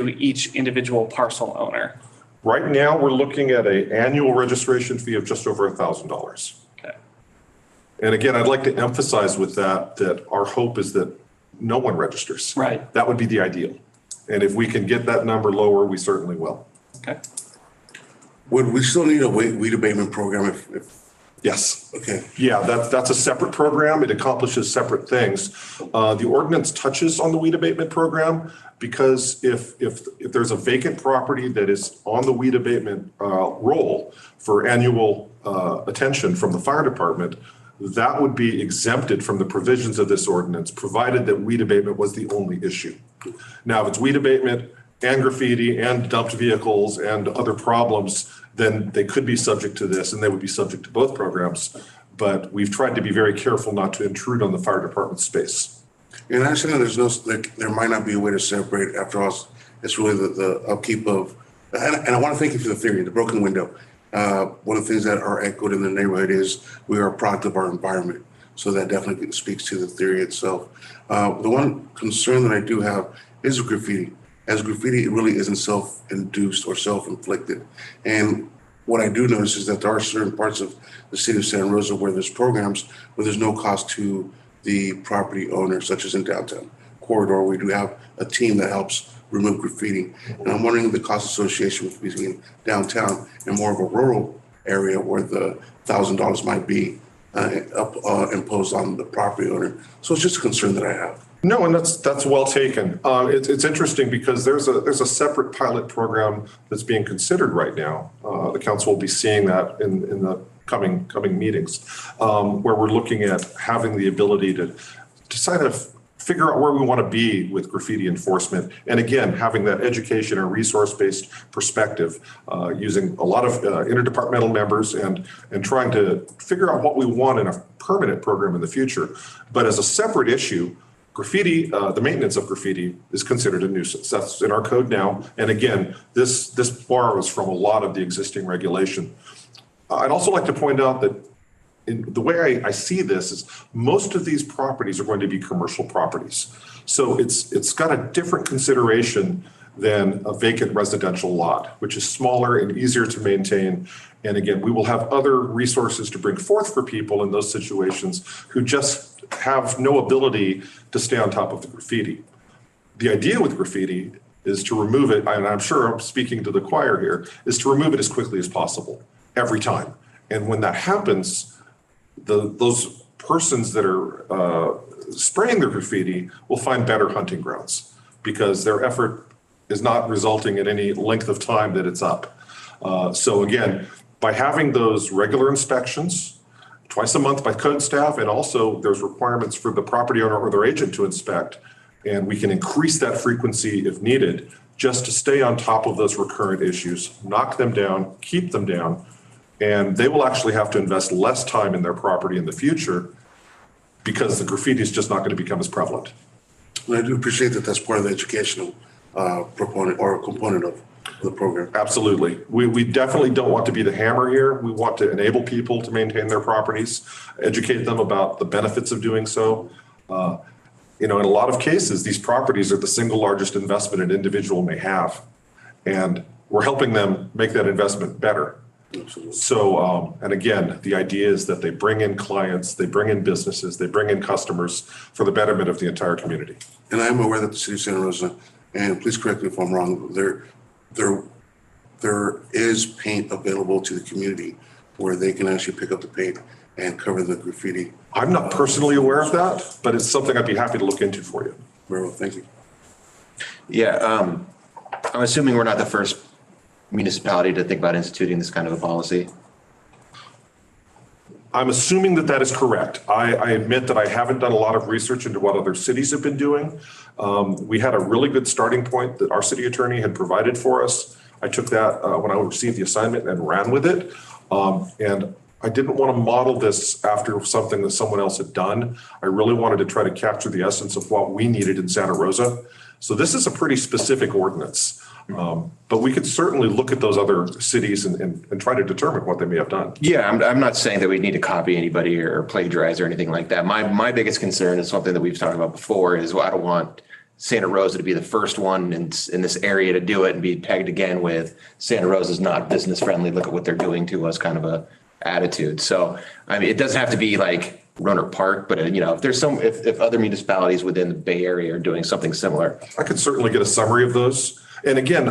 each individual parcel owner? Right now, we're looking at an annual registration fee of just over $1,000. Okay. And again, I'd like to emphasize with that our hope is that no one registers. Right. That would be the ideal. And if we can get that number lower, we certainly will. Okay. Would we still need a weed abatement program if Yes. okay. Yeah, that's a separate program. It accomplishes separate things. The ordinance touches on the weed abatement program because if there's a vacant property that is on the weed abatement roll for annual attention from the fire department, that would be exempted from the provisions of this ordinance, provided that weed abatement was the only issue. Now, if it's weed abatement and graffiti and dumped vehicles and other problems, then they could be subject to this and they would be subject to both programs. But we've tried to be very careful not to intrude on the fire department space. And I understand that there might not be a way to separate. After all, it's really the upkeep of, and I want to thank you for the theory, the broken window. One of the things that are echoed in the neighborhood is we are a product of our environment. So that definitely speaks to the theory itself. The one concern that I do have is graffiti. As graffiti, it really isn't self-induced or self-inflicted. And what I do notice is that there are certain parts of the city of Santa Rosa where there's programs where there's no cost to the property owner, such as in downtown corridor. We do have a team that helps remove graffiti. And I'm wondering the cost association between downtown and more of a rural area where the $1,000 might be imposed on the property owner. So it's just a concern that I have. No, and that's well taken. It's interesting because there's a separate pilot program that's being considered right now. The council will be seeing that in the coming meetings, where we're looking at having the ability to kind of figure out where we want to be with graffiti enforcement. And again, having that education and resource-based perspective, using a lot of interdepartmental members and trying to figure out what we want in a permanent program in the future. But as a separate issue, graffiti, the maintenance of graffiti is considered a nuisance. That's in our code now. And again, this borrows from a lot of the existing regulation. I'd also like to point out that the way I see this is most of these properties are going to be commercial properties. So it's got a different consideration than a vacant residential lot, which is smaller and easier to maintain. And again, we will have other resources to bring forth for people in those situations who just have no ability to stay on top of the graffiti. The idea with graffiti is to remove it, and I'm sure I'm speaking to the choir here, is to remove it as quickly as possible every time. And when that happens, those persons that are spraying their graffiti will find better hunting grounds because their effort is not resulting in any length of time that it's up. So again, by having those regular inspections twice a month by code staff, and also there's requirements for the property owner or their agent to inspect, and we can increase that frequency if needed, just to stay on top of those recurrent issues, knock them down, keep them down, and they will actually have to invest less time in their property in the future because the graffiti is just not going to become as prevalent. And I do appreciate that that's part of the educational proponent or component of the program. Absolutely. We definitely don't want to be the hammer here. We want to enable people to maintain their properties, educate them about the benefits of doing so. In a lot of cases, these properties are the single largest investment an individual may have. And we're helping them make that investment better. Absolutely. So, and again, the idea is that they bring in clients, they bring in businesses, they bring in customers for the betterment of the entire community. And I'm aware that the city of Santa Rosa, and please correct me if I'm wrong, there is paint available to the community where they can actually pick up the paint and cover the graffiti. I'm not personally aware of that, but it's something I'd be happy to look into for you. Very well, thank you. Yeah, I'm assuming we're not the first municipality to think about instituting this kind of a policy. I'm assuming that is correct. I admit that I haven't done a lot of research into what other cities have been doing. We had a really good starting point that our city attorney had provided for us. I took that when I received the assignment and ran with it. And I didn't want to model this after something that someone else had done. I really wanted to try to capture the essence of what we needed in Santa Rosa. So this is a pretty specific ordinance. But we could certainly look at those other cities and try to determine what they may have done. Yeah, I'm not saying that we need to copy anybody or plagiarize or anything like that. My biggest concern is something that we've talked about before is, well, I don't want Santa Rosa to be the first one in this area to do it and be pegged again with Santa Rosa is not business friendly. Look at what they're doing to us, kind of a attitude. So, I mean, it doesn't have to be like Runner Park, but if there's if other municipalities within the Bay Area are doing something similar. I could certainly get a summary of those. And again,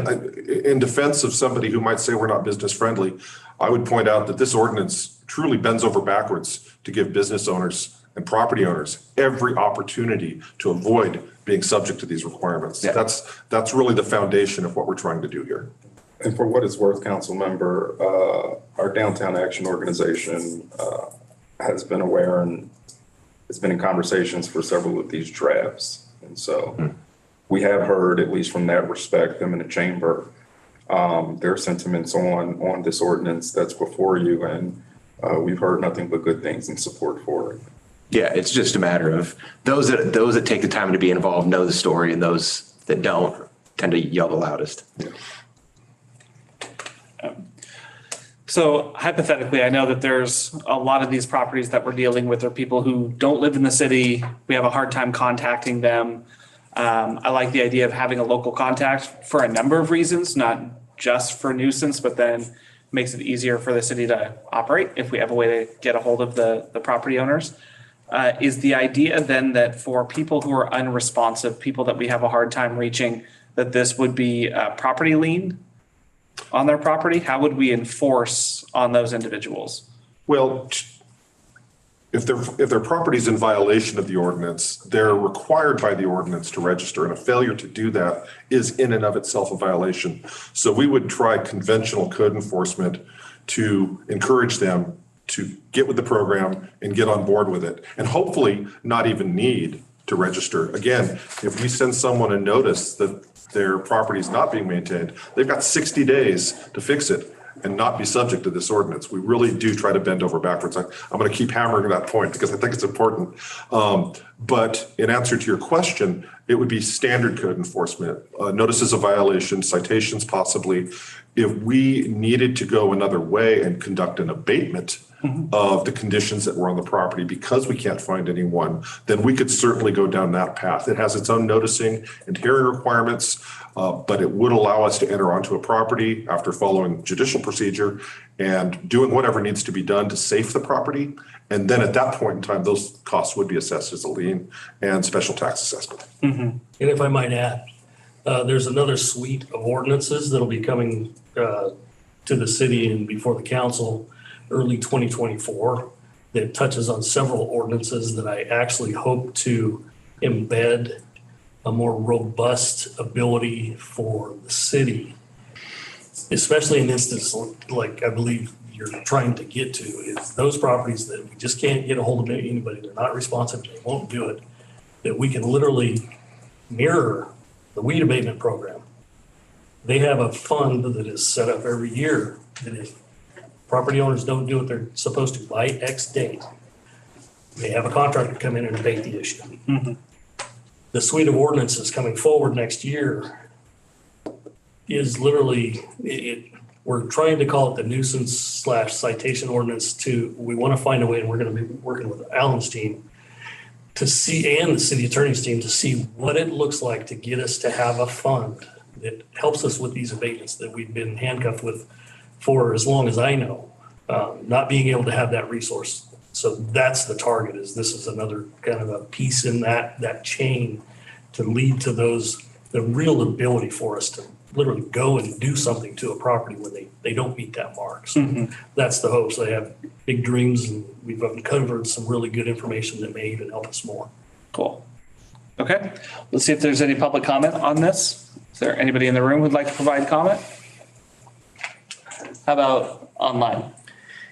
in defense of somebody who might say we're not business friendly, I would point out that this ordinance truly bends over backwards to give business owners and property owners every opportunity to avoid being subject to these requirements. Yeah. That's really the foundation of what we're trying to do here. And for what it's worth, council member, our downtown action organization has been aware and has been in conversations for several of these drafts. And so we have heard, at least from that respect, them in the chamber, their sentiments on this ordinance that's before you. And we've heard nothing but good things in support for it. Yeah, it's just a matter of those that take the time to be involved know the story, and those that don't tend to yell the loudest. Yeah. So hypothetically, I know that there's a lot of these properties that we're dealing with are people who don't live in the city. We have a hard time contacting them. I like the idea of having a local contact for a number of reasons, not just for nuisance, but then makes it easier for the city to operate if we have a way to get a hold of the property owners. Is the idea then that for people who are unresponsive, people that we have a hard time reaching, that this would be a property lien on their property? How would we enforce on those individuals? Well, if their property's in violation of the ordinance, they're required by the ordinance to register, and a failure to do that is in and of itself a violation. So we would try conventional code enforcement to encourage them to get with the program and get on board with it, and hopefully not even need to register. Again, if we send someone a notice that their property is not being maintained, they've got 60 days to fix it and not be subject to this ordinance. We really do try to bend over backwards. I'm going to keep hammering that point because I think it's important. But in answer to your question, it would be standard code enforcement, notices of violation, citations possibly. If we needed to go another way and conduct an abatement of the conditions that were on the property because we can't find anyone, then we could certainly go down that path. It has its own noticing and hearing requirements, but it would allow us to enter onto a property after following judicial procedure and doing whatever needs to be done to safe the property. And then at that point in time, those costs would be assessed as a lien and special tax assessment. And if I might add, there's another suite of ordinances that'll be coming to the city and before the council early 2024 that touches on several ordinances that I actually hope to embed a more robust ability for the city, especially in instances like I believe you're trying to get to, is those properties that we just can't get a hold of anybody, they're not responsive, they won't do it, that we can literally mirror the weed abatement program. They have a fund that is set up every year that if property owners don't do what they're supposed to by X date, they have a contractor come in and abate the issue. The suite of ordinances coming forward next year is literally, we're trying to call it the nuisance / citation ordinance we want to find a way, and we're going to be working with Alan's team to see, and the city attorney's team, to see what it looks like to get us to have a fund that helps us with these abatements that we've been handcuffed with for as long as I know, not being able to have that resource. So that's the target, is this is another kind of a piece in that chain to lead to the real ability for us to literally go and do something to a property when they don't meet that mark. So that's the hopes. They have big dreams, and we've uncovered some really good information that may even help us more. Cool. Okay, let's see if there's any public comment on this. Is there anybody in the room who'd like to provide comment? How about online?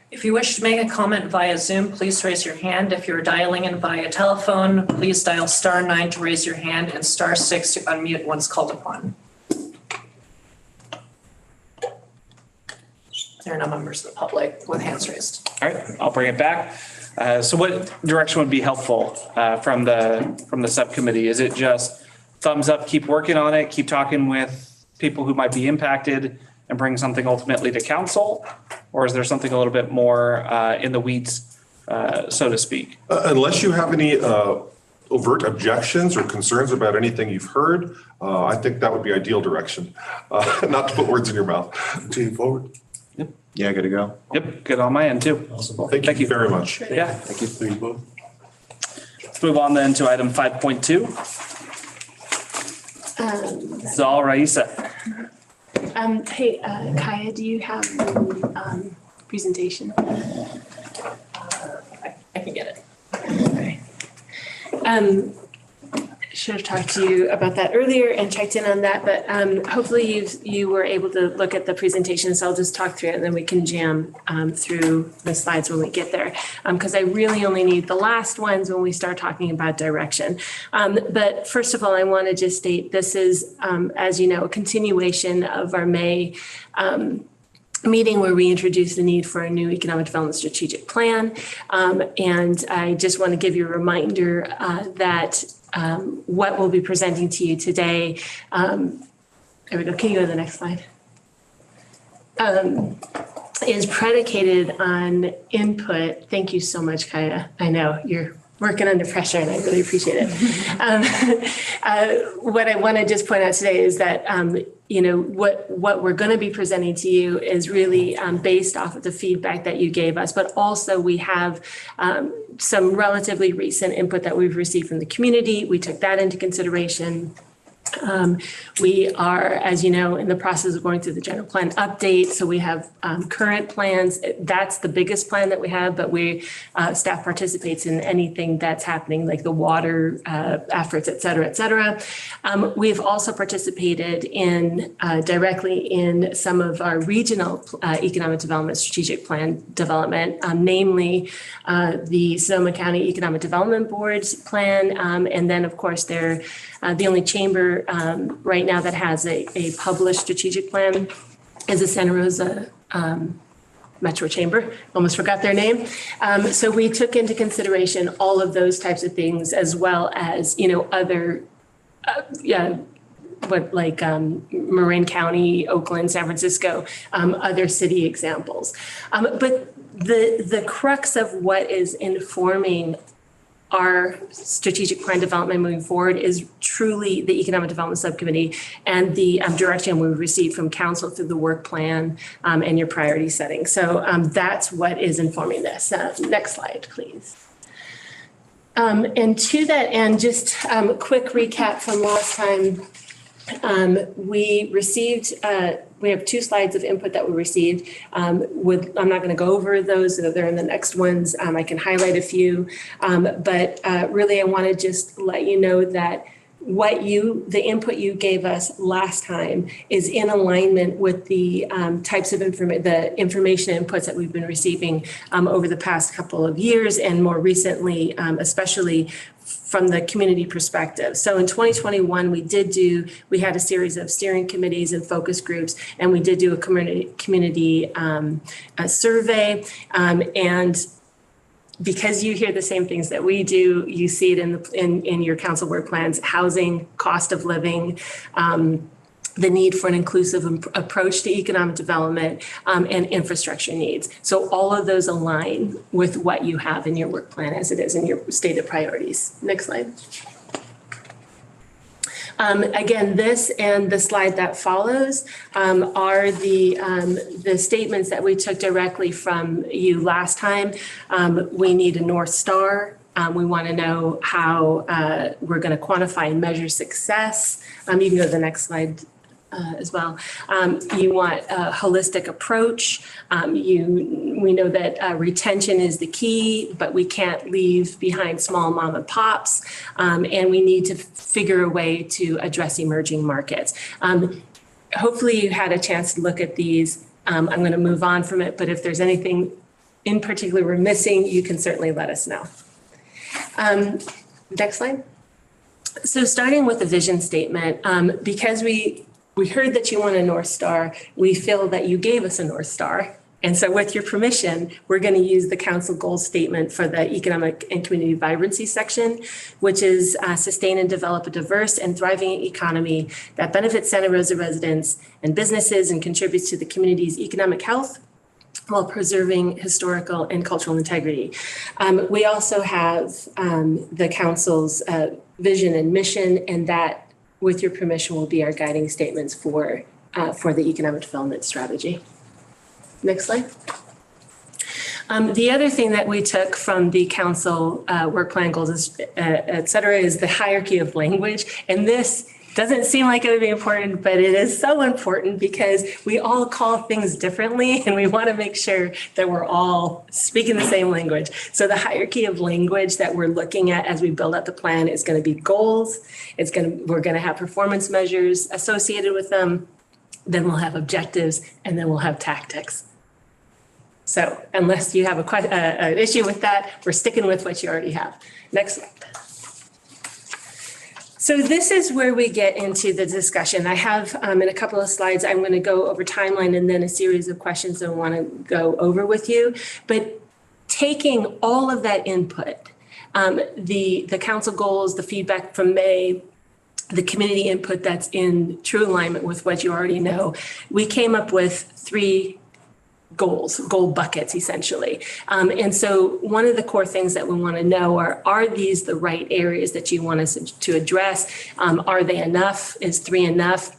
If you wish to make a comment via Zoom, please raise your hand. If you're dialing in via telephone, please dial *9 to raise your hand and *6 to unmute once called upon. There are no members of the public with hands raised. All right, I'll bring it back. So what direction would be helpful from the subcommittee? Is it just thumbs up, keep working on it, keep talking with people who might be impacted and bring something ultimately to council? Or is there something a little bit more in the weeds, so to speak? Unless you have any overt objections or concerns about anything you've heard, I think that would be ideal direction. Not to put words in your mouth. Continue forward. Yeah, good to go. Yep, good on my end too. Awesome. Thank you very much. Yeah, Thank you. Thank you both. let's move on then to item 5.2. It's all Raisa. Hey, Kaya, do you have the presentation? I can get it. Should have talked to you about that earlier and checked in on that, but hopefully you were able to look at the presentation, so I'll just talk through it and then we can jam through the slides when we get there. Because I really only need the last ones when we start talking about direction. But first of all, I want to just state this is, as you know, a continuation of our May meeting where we introduced the need for a new economic development strategic plan. And I just want to give you a reminder that what we'll be presenting to you today, there we go, can you go to the next slide? Is predicated on input. Thank you so much, Kaya. I know you're working under pressure and I really appreciate it. What I want to just point out today is that, you know, what we're going to be presenting to you is really based off of the feedback that you gave us, but also we have some relatively recent input that we've received from the community. We took that into consideration. We are, as you know, in the process of going through the general plan update. So we have current plans. That's the biggest plan that we have, but staff participates in anything that's happening, like the water efforts, et cetera, et cetera. We've also participated in directly in some of our regional economic development strategic plan development, namely the Sonoma County Economic Development Board's plan. And then, of course, they're the only chamber right now that has a published strategic plan is the Santa Rosa Metro Chamber. Almost forgot their name. So we took into consideration all of those types of things, as well as, you know, other, Marin County, Oakland, San Francisco, other city examples. But the crux of what is informing our strategic plan development moving forward is truly the Economic Development Subcommittee and the direction we received from council through the work plan and your priority setting. So that's what is informing this. Next slide, please. And to that end, just quick recap from last time. We received, we have 2 slides of input that we received. I'm not going to go over those, they're in the next ones. I can highlight a few, but really I want to just let you know that the input you gave us last time is in alignment with the types of the information inputs that we've been receiving over the past couple of years, and more recently, especially from the community perspective. So in 2021, we had a series of steering committees and focus groups, and we did do a community survey. And because you hear the same things that we do, you see it in your council work plans: housing, cost of living, the need for an inclusive approach to economic development, and infrastructure needs. So all of those align with what you have in your work plan as it is in your stated priorities. Next slide. Again, this and the slide that follows are the statements that we took directly from you last time. We need a North Star. We want to know how we're going to quantify and measure success. You can go to the next slide as well. You want a holistic approach. We know that retention is the key, but we can't leave behind small mom and pops. And we need to figure a way to address emerging markets. Hopefully you had a chance to look at these. I'm going to move on from it, but if there's anything in particular we're missing, you can certainly let us know. Next slide. So starting with the vision statement, because we heard that you want a North Star, we feel that you gave us a North Star. And so with your permission, we're going to use the council goal statement for the economic and community vibrancy section, which is sustain and develop a diverse and thriving economy that benefits Santa Rosa residents and businesses and contributes to the community's economic health, while preserving historical and cultural integrity. We also have the council's vision and mission, and that, with your permission, will be our guiding statements for the economic development strategy. Next slide. The other thing that we took from the council work plan goals, et cetera, is the hierarchy of language. And this doesn't seem like it would be important, but it is so important because we all call things differently and we want to make sure that we're all speaking the same language. So the hierarchy of language that we're looking at as we build out the plan is going to be goals. We're going to have performance measures associated with them. Then we'll have objectives, and then we'll have tactics. So unless you have an issue with that, we're sticking with what you already have. Next slide. So this is where we get into the discussion. I have in a couple of slides, I'm going to go over timeline and then a series of questions I want to go over with you. But taking all of that input, the council goals, the feedback from May, the community input that's in true alignment with what you already know, we came up with 3 goal buckets, essentially. And so one of the core things that we want to know are these the right areas that you want us to address? Are they enough? Is 3 enough?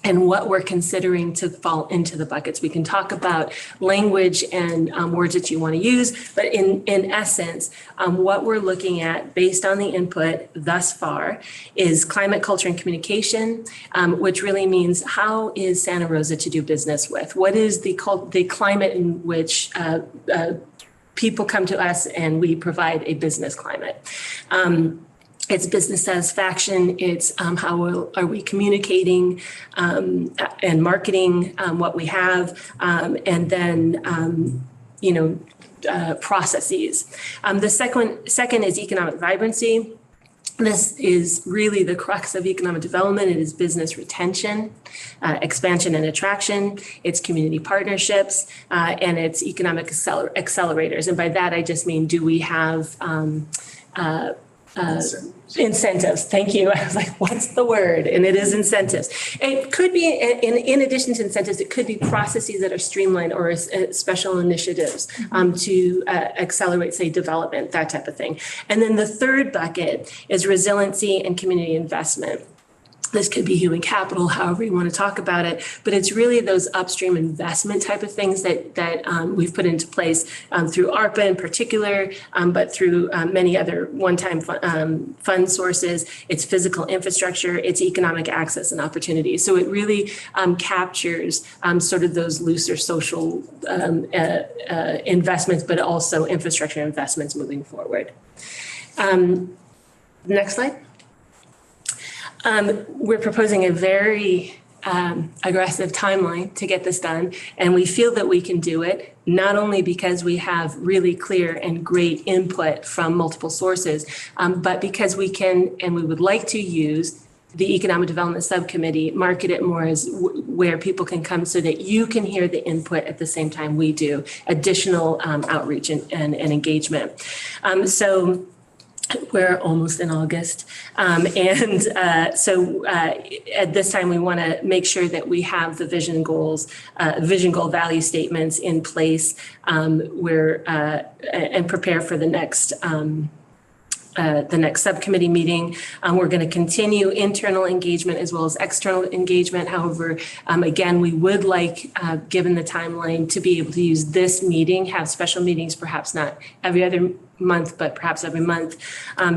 And what we're considering to fall into the buckets. We can talk about language and words that you want to use, but in essence, what we're looking at based on the input thus far is climate, culture, and communication, which really means how is Santa Rosa to do business with? What is the climate in which people come to us and we provide a business climate? It's business satisfaction. It's how are we communicating and marketing what we have, and then processes. The second is economic vibrancy. This is really the crux of economic development. It is business retention, expansion and attraction, it's community partnerships, and it's economic accelerators. And by that, I just mean, do we have incentives. Thank you. I was like, what's the word? And it is incentives. It could be, in addition to incentives, it could be processes that are streamlined or special initiatives to accelerate, say, development, that type of thing. And then the third bucket is resiliency and community investment. This could be human capital, however you want to talk about it, but it's really those upstream investment type of things that we've put into place through ARPA in particular, but through many other one-time fund sources. It's physical infrastructure, it's economic access and opportunities. So it really captures sort of those looser social investments, but also infrastructure investments moving forward. Next slide. We're proposing a very aggressive timeline to get this done, and we feel that we can do it, not only because we have really clear and great input from multiple sources, but because we can and we would like to use the Economic Development Subcommittee, market it more as where people can come so that you can hear the input at the same time we do, additional outreach and engagement. So we're almost in August. So at this time, we want to make sure that we have the vision goal value statements in place and prepare for the next subcommittee meeting. We're going to continue internal engagement as well as external engagement. However, again, we would like, given the timeline, to be able to use this meeting, have special meetings, perhaps not every other month, but perhaps every month,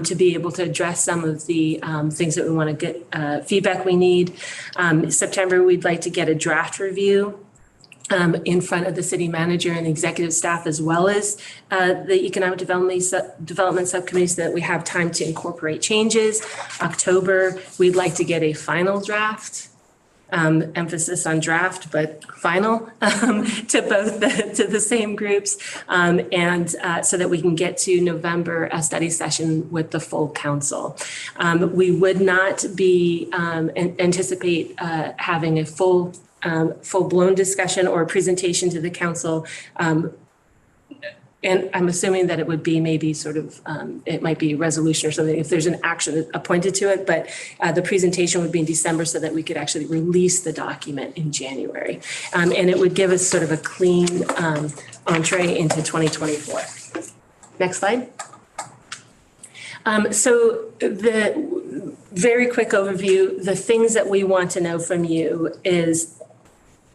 to be able to address some of the things that we want to get feedback we need. September, we'd like to get a draft review in front of the city manager and executive staff, as well as the economic development subcommittee, so that we have time to incorporate changes. October, we'd like to get a final draft, emphasis on draft, but final, to both to the same groups, and so that we can get to November, a study session with the full council. We would not be anticipate having a full-blown discussion or presentation to the council and I'm assuming that it would be maybe sort of, it might be a resolution or something if there's an action appointed to it, but the presentation would be in December so that we could actually release the document in January. And it would give us sort of a clean entree into 2024. Next slide. So the very quick overview, the things that we want to know from you is,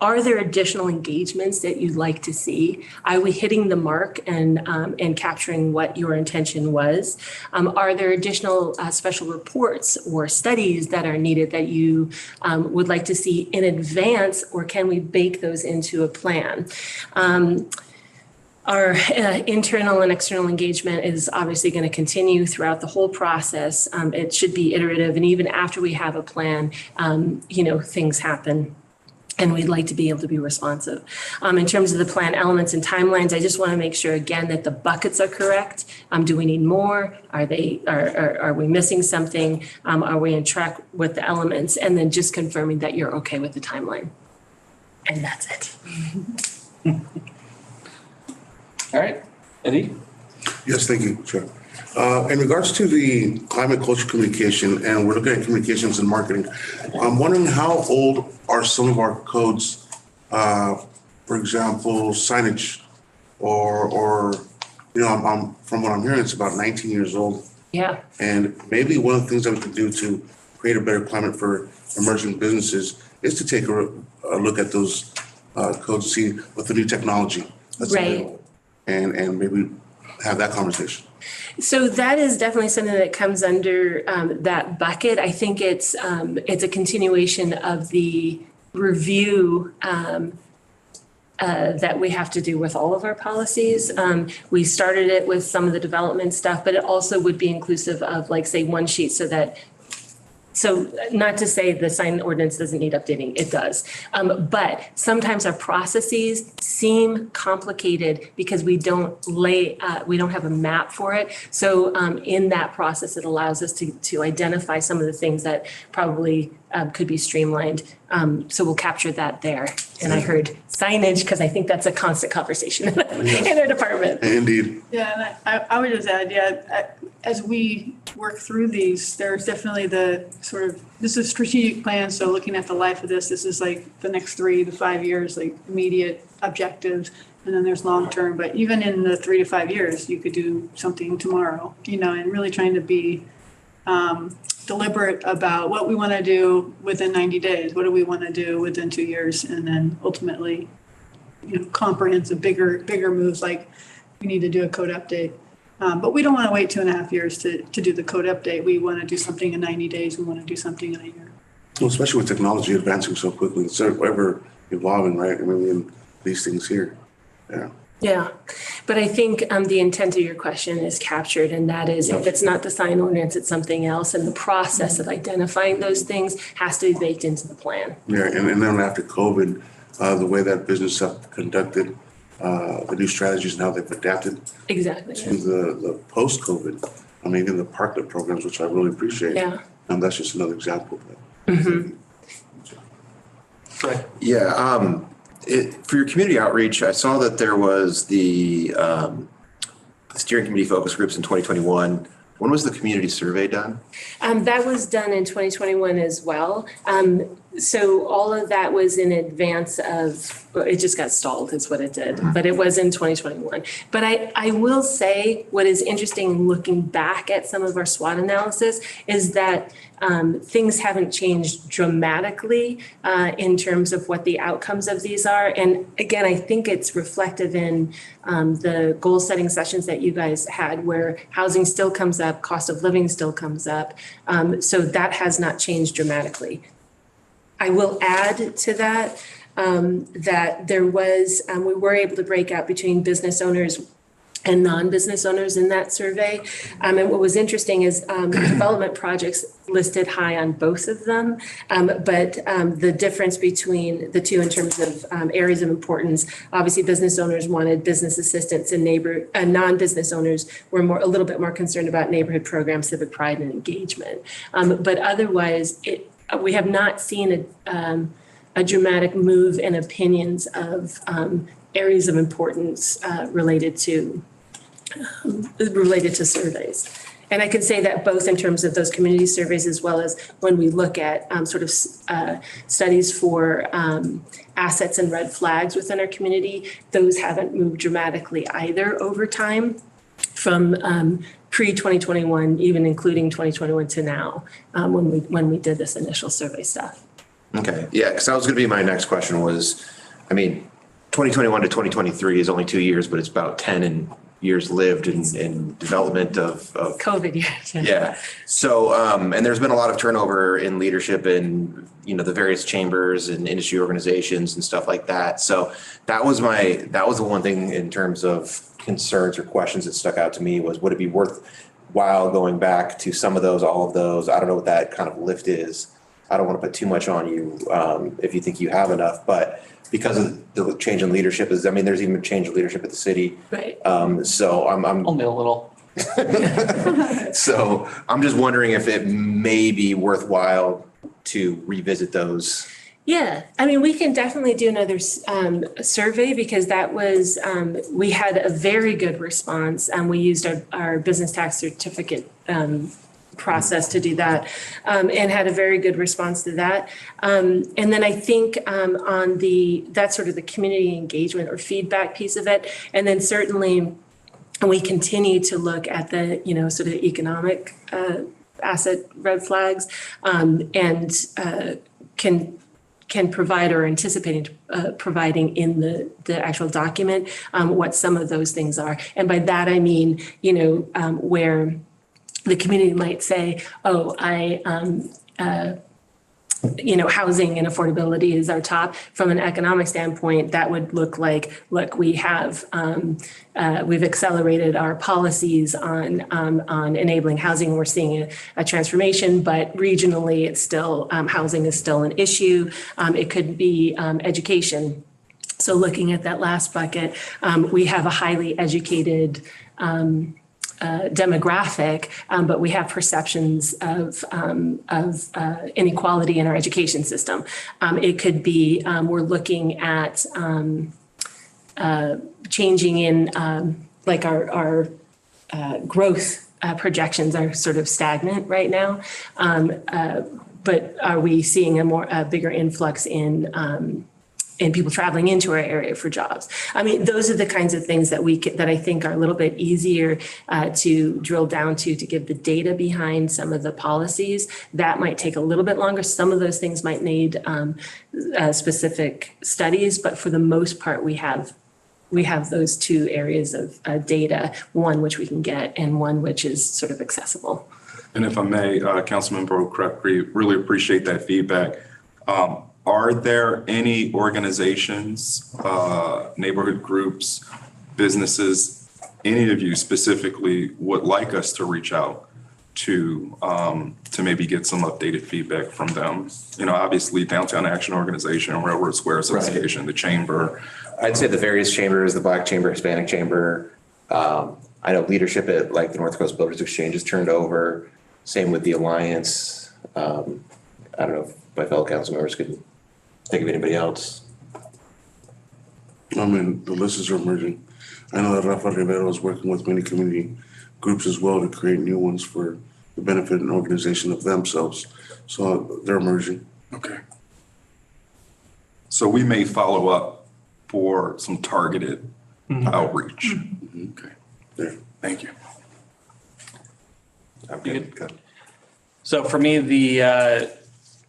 are there additional engagements that you'd like to see? Are we hitting the mark and capturing what your intention was? Are there additional special reports or studies that are needed that you would like to see in advance, or can we bake those into a plan? Our internal and external engagement is obviously going to continue throughout the whole process. It should be iterative, and even after we have a plan, things happen. And we'd like to be able to be responsive. In terms of the plan elements and timelines, I just want to make sure again that the buckets are correct. Do we need more? Are we missing something? Are we on track with the elements? And then just confirming that you're okay with the timeline. And that's it. All right, Eddie? Yes, thank you, Chair. In regards to the climate culture communication, and we're looking at communications and marketing, I'm wondering how old are some of our codes, for example, signage, or I'm from what I'm hearing, it's about 19 years old. Yeah. And maybe one of the things that we can do to create a better climate for emerging businesses is to take a look at those codes and see what the new technology that's available, and maybe have that conversation. So that is definitely something that comes under that bucket. I think it's a continuation of the review that we have to do with all of our policies. We started it with some of the development stuff, but it also would be inclusive of, like, say, one sheet so not to say the sign ordinance doesn't need updating, it does. But sometimes our processes seem complicated because we don't have a map for it. So in that process, it allows us to identify some of the things that probably could be streamlined. So we'll capture that there. And I heard signage because I think that's a constant conversation in our department. Indeed. Yeah, and I would just add, as we work through these, there's definitely this is a strategic plan. So looking at the life of this is like the next 3 to 5 years, like immediate objectives. And then there's long term. But even in the 3 to 5 years, you could do something tomorrow, and really trying to be deliberate about what we want to do within 90 days. What do we want to do within 2 years? And then ultimately, comprehensive, bigger moves, like we need to do a code update. But we don't want to wait 2.5 years to do the code update. We want to do something in 90 days. We want to do something in a year. Well, especially with technology advancing so quickly, it's ever evolving, right? I mean, these things here. Yeah. Yeah, but I think the intent of your question is captured, and that is, if it's not the sign ordinance, it's something else, and the process of identifying those things has to be baked into the plan. Yeah, and then after COVID, the way that business have conducted, the new strategies and how they've adapted Exactly. to the post-COVID. I mean, even the parklet programs, which I really appreciate. Yeah. And that's just another example of that. Mm-hmm. Right. Yeah, for your community outreach, I saw that there was the steering committee focus groups in 2021. When was the community survey done? That was done in 2021 as well. So all of that was in advance of, it just got stalled is what it did, but it was in 2021. But I will say what is interesting looking back at some of our SWOT analysis is that things haven't changed dramatically in terms of what the outcomes of these are. And again, I think it's reflective in the goal setting sessions that you guys had, where housing still comes up, cost of living still comes up. So that has not changed dramatically. I will add to that that there was, we were able to break out between business owners and non-business owners in that survey. And what was interesting is development projects listed high on both of them, but the difference between the two in terms of areas of importance, obviously business owners wanted business assistance, and non-business owners were a little bit more concerned about neighborhood programs, civic pride, and engagement. But otherwise, we have not seen a dramatic move in opinions of areas of importance related to related to surveys. And I can say that both in terms of those community surveys as well as when we look at studies for assets and red flags within our community, those haven't moved dramatically either over time from pre-2021, even including 2021 to now, when we did this initial survey stuff. Okay, yeah, because that was going to be my next question was, I mean, 2021 to 2023 is only 2 years, but it's about 10 years lived in development of COVID years. Yeah. So, and there's been a lot of turnover in leadership in, the various chambers and industry organizations and stuff like that. So that was the one thing in terms of concerns or questions that stuck out to me was, would it be worthwhile going back to some of those, all of those? I don't know what that kind of lift is. I don't want to put too much on you if you think you have enough, but because of the change in leadership there's even a change in leadership at the city. Right. So I'm Only a little. So I'm just wondering if it may be worthwhile to revisit those. Yeah, I mean, we can definitely do another survey because that was, we had a very good response and we used our business tax certificate process to do that and had a very good response to that. And then I think that's sort of the community engagement or feedback piece of it. And then certainly we continue to look at the, sort of economic asset red flags and can provide or anticipating providing in the actual document what some of those things are. And by that, I mean, where the community might say, housing and affordability is our top. From an economic standpoint, that would look like, look, we've accelerated our policies on enabling housing. We're seeing a transformation, but regionally, it's still, housing is still an issue. It could be education. So looking at that last bucket, we have a highly educated demographic, but we have perceptions of inequality in our education system. It could be we're looking at changing in our growth projections are sort of stagnant right now, but are we seeing a bigger influx in people traveling into our area for jobs? I mean, those are the kinds of things that that I think are a little bit easier to drill down to give the data behind some of the policies. That might take a little bit longer. Some of those things might need specific studies, but for the most part, we have those two areas of data, one which we can get and one which is sort of accessible. And if I may, Councilmember Crabtree, really appreciate that feedback. Are there any organizations, neighborhood groups, businesses, any of you specifically would like us to reach out to maybe get some updated feedback from them? Obviously Downtown Action Organization, Railroad Square Association, the Chamber. I'd say the various chambers, the Black Chamber, Hispanic Chamber. I know leadership at the North Coast Builders Exchange has turned over. Same with the Alliance. I don't know if my fellow council members could think of anybody else. I mean, the lists are emerging. I know that Rafa Rivero is working with many community groups as well to create new ones for the benefit and organization of themselves. So they're emerging. Okay. So we may follow up for some targeted outreach. Mm-hmm. Okay. Yeah. Thank you. I'm good. So for me, the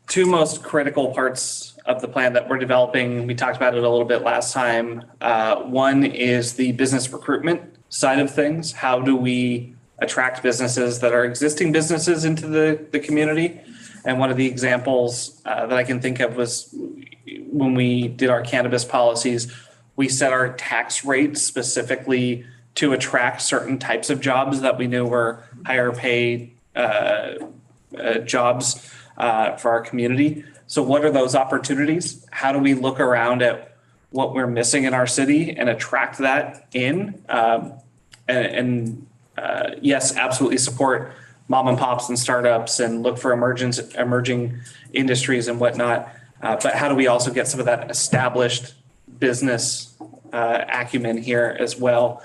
two most critical parts of the plan that we're developing, we talked about it a little bit last time. One is the business recruitment side of things. How do we attract businesses that are existing businesses into the community? And one of the examples that I can think of was when we did our cannabis policies, we set our tax rates specifically to attract certain types of jobs that we knew were higher paid jobs for our community. So what are those opportunities? How do we look around at what we're missing in our city and attract that in? Yes, absolutely support mom and pops and startups and look for emerging industries and whatnot. But how do we also get some of that established business acumen here as well?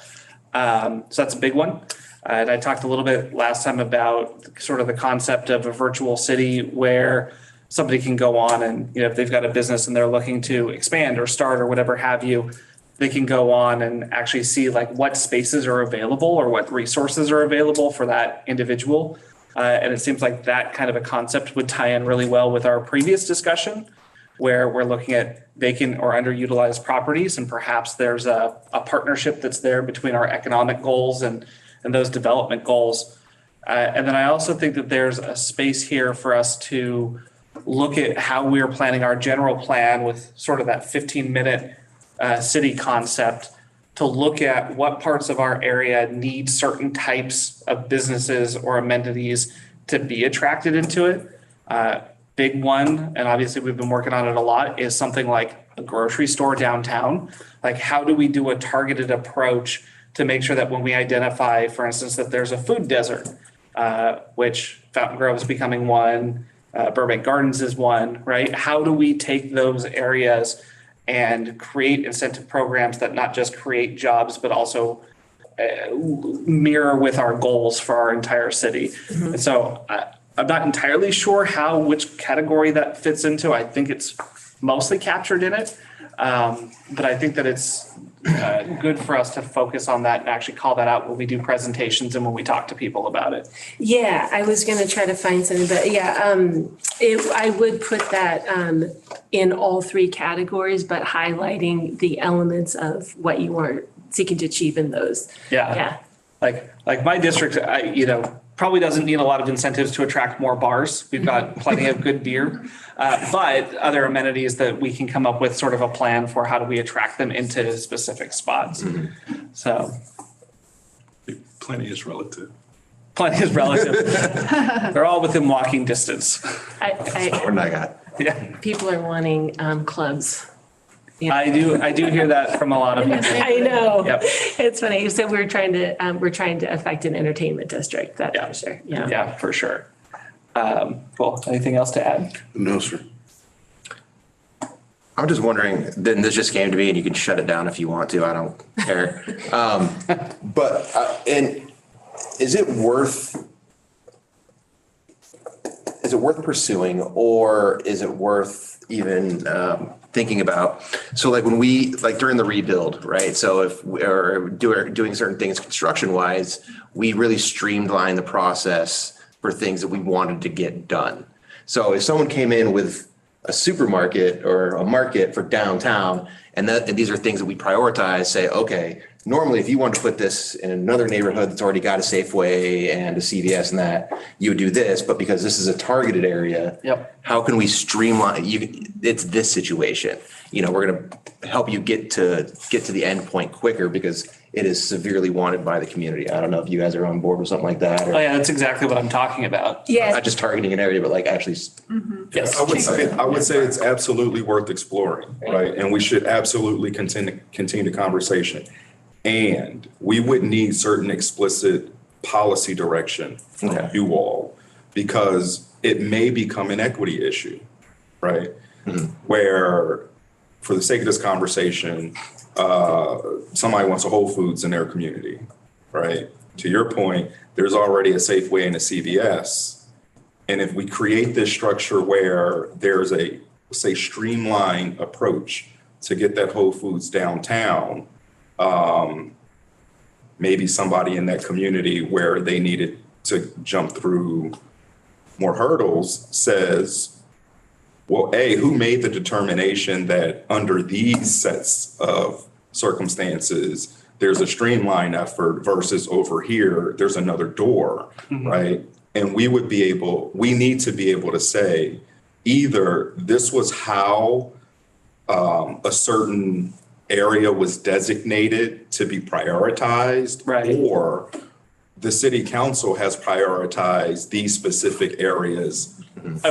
So that's a big one. And I talked a little bit last time about sort of the concept of a virtual city where somebody can go on and, you know, if they've got a business and they're looking to expand or start or whatever have you, they can go on and actually see like what spaces are available or what resources are available for that individual. And it seems like that kind of a concept would tie in really well with our previous discussion, where we're looking at vacant or underutilized properties, and perhaps there's a partnership that's there between our economic goals and those development goals. And then I also think that there's a space here for us to look at how we're planning our general plan with sort of that 15-minute city concept, to look at what parts of our area need certain types of businesses or amenities to be attracted into it. Big one, and obviously we've been working on it a lot, is something like a grocery store downtown. Like, how do we do a targeted approach to make sure that when we identify, for instance, that there's a food desert, which Fountain Grove is becoming one, Burbank Gardens is one, right? How do we take those areas and create incentive programs that not just create jobs, but also mirror with our goals for our entire city? Mm-hmm. And so I'm not entirely sure which category that fits into. I think it's mostly captured in it. But I think that it's good for us to focus on that and actually call that out when we do presentations and when we talk to people about it. Yeah, I was going to try to find something, but yeah, I would put that in all three categories, but highlighting the elements of what you are seeking to achieve in those. Yeah. Like my district, probably doesn't need a lot of incentives to attract more bars. We've got plenty of good beer, but other amenities that we can come up with sort of a plan for how do we attract them into specific spots. Mm-hmm. So. Plenty is relative. Plenty is relative. They're all within walking distance. Yeah. People are wanting clubs. Yeah. I do hear that from a lot of people. I know. Yep. It's funny. So we're trying to affect an entertainment district. That's for sure. Yeah. Yeah, for sure. Cool. Anything else to add? No, sir. I'm just wondering, then this just came to me and you can shut it down if you want to, I don't care. And is it worth pursuing, or is it worth even thinking about? So like when we, like during the rebuild, right? So if we're doing certain things construction wise, we really streamlined the process for things that we wanted to get done. So if someone came in with a supermarket or a market for downtown, and these are things that we prioritize, say, okay, normally if you want to put this in another neighborhood that's already got a Safeway and a CVS and that, you would do this, but because this is a targeted area, how can we streamline? It's this situation. We're going to help you get to the end point quicker because it is severely wanted by the community. I don't know if you guys are on board with something like that. Oh yeah, that's exactly what I'm talking about. Yeah. Not just targeting an area, but like actually. Mm-hmm. Yes. I would say it's absolutely worth exploring, right? And we should absolutely continue the conversation. And we would need certain explicit policy direction from you all, because it may become an equity issue, right? Mm-hmm. Where, for the sake of this conversation, somebody wants a Whole Foods in their community, right? To your point, there's already a Safeway and a CVS. And if we create this structure where there's a, say, streamlined approach to get that Whole Foods downtown, maybe somebody in that community where they needed to jump through more hurdles says, well, who made the determination that under these sets of circumstances, there's a streamlined effort versus over here, there's another door, right? And we need to be able to say, either this was how a certain area was designated to be prioritized, right, or the city council has prioritized these specific areas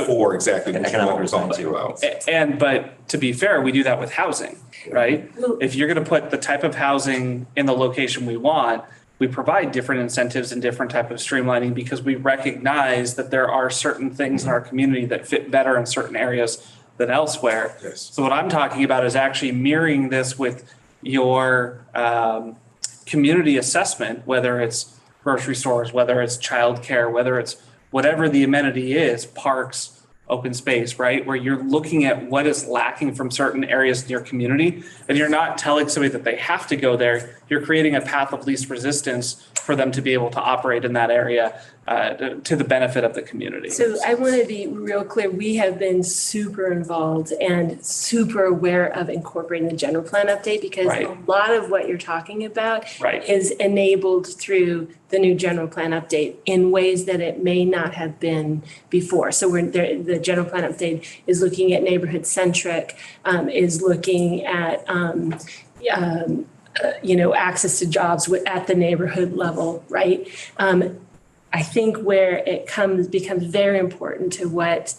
for exactly what you want to talk about. But to be fair, we do that with housing, right? If you're going to put the type of housing in the location we want, we provide different incentives and different type of streamlining because we recognize that there are certain things in our community that fit better in certain areas than elsewhere. Yes. So what I'm talking about is actually mirroring this with your community assessment, whether it's grocery stores, whether it's childcare, whether it's whatever the amenity is, parks, open space, right? Where you're looking at what is lacking from certain areas in your community, and you're not telling somebody that they have to go there. You're creating a path of least resistance for them to be able to operate in that area to the benefit of the community. So I want to be real clear. We have been super involved and super aware of incorporating the general plan update because Right. a lot of what you're talking about Right. is enabled through the new general plan update in ways that it may not have been before. So we're there, the general plan update is looking at neighborhood centric, is looking at access to jobs at the neighborhood level, right? I think where it becomes very important to what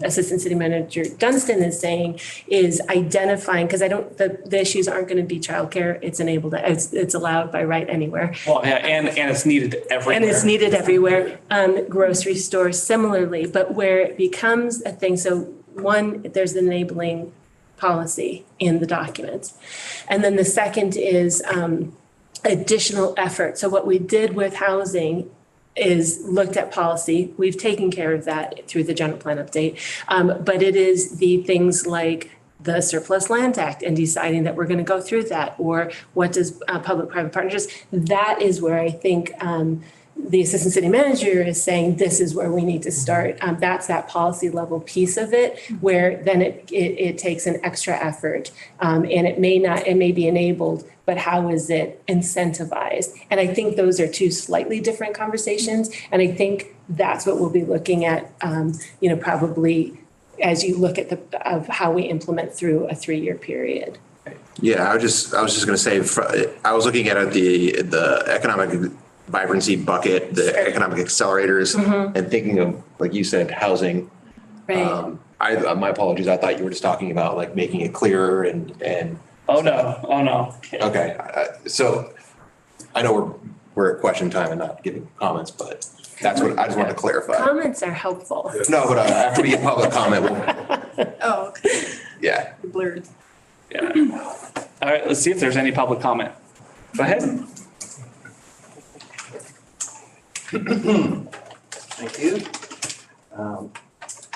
Assistant City Manager Dunstan is saying is identifying, because the issues aren't going to be childcare. It's enabled, it's allowed by right anywhere. Well, yeah, and it's needed everywhere. And it's needed everywhere. Grocery stores similarly, but where it becomes a thing. So one, there's an enabling policy in the documents. And then the second is additional effort. So what we did with housing is looked at policy. We've taken care of that through the general plan update. But it is the things like the Surplus Land Act and deciding that we're going to go through that, or what does public-private partnerships, that is where I think the Assistant City Manager is saying this is where we need to start. That's that policy level piece of it, where then it takes an extra effort, and it may be enabled, but how is it incentivized? And I think those are two slightly different conversations. And I think that's what we'll be looking at, probably as you look at of how we implement through a 3-year period. Yeah, I was just going to say, I was looking at the economic vibrancy bucket, the economic accelerators, and thinking of, like you said, housing. Right. My apologies. I thought you were just talking about like making it clearer and. Oh no. Okay, so I know we're at question time and not giving comments, but that's what I just wanted to clarify. Comments are helpful. No, but after we get public comment, we'll, Oh, okay. yeah. Blurred. Yeah. All right, let's see if there's any public comment. Go ahead. Thank you.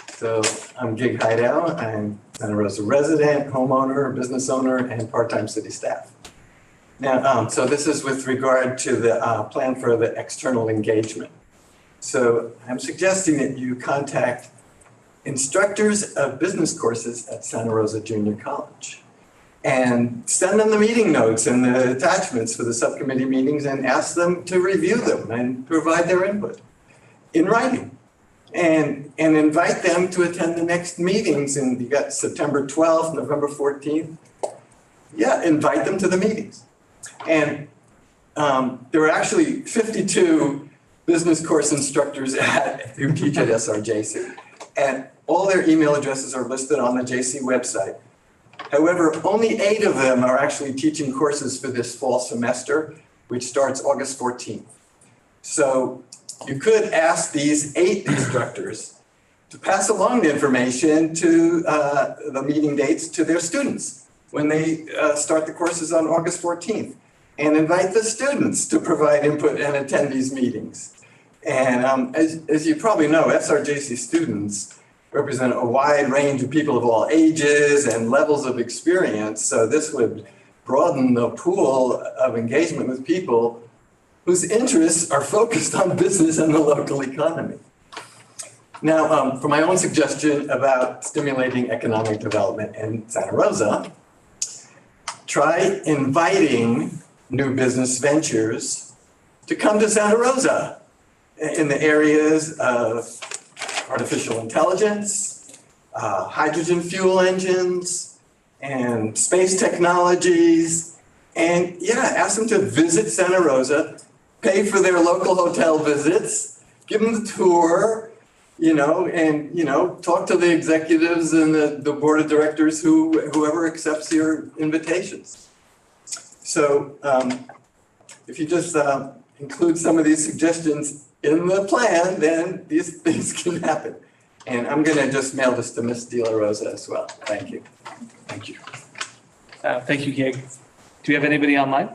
So I'm Gig Hideout. I'm Santa Rosa resident, homeowner, business owner, and part-time city staff. Now, so this is with regard to the plan for the external engagement. So I'm suggesting that you contact instructors of business courses at Santa Rosa Junior College and send them the meeting notes and the attachments for the subcommittee meetings and ask them to review them and provide their input in writing. And invite them to attend the next meetings. And you got September 12th, November 14th. Yeah, invite them to the meetings. And there were actually 52 business course instructors who teach at SRJC. And all their email addresses are listed on the JC website. However, only 8 of them are actually teaching courses for this fall semester, which starts August 14th. So you could ask these 8 instructors to pass along the information to the meeting dates to their students when they start the courses on August 14th, and invite the students to provide input and attend these meetings. And as you probably know, SRJC students represent a wide range of people of all ages and levels of experience. So this would broaden the pool of engagement with people whose interests are focused on business and the local economy. Now, for my own suggestion about stimulating economic development in Santa Rosa, try inviting new business ventures to come to Santa Rosa in the areas of artificial intelligence, hydrogen fuel engines, and space technologies. And yeah, ask them to visit Santa Rosa, pay for their local hotel visits, give them the tour, and talk to the executives and the board of directors, whoever accepts your invitations. So if you just include some of these suggestions in the plan, then these things can happen. And I'm going to just mail this to Ms. De La Rosa as well. Thank you. Thank you, Gig. Do we have anybody online?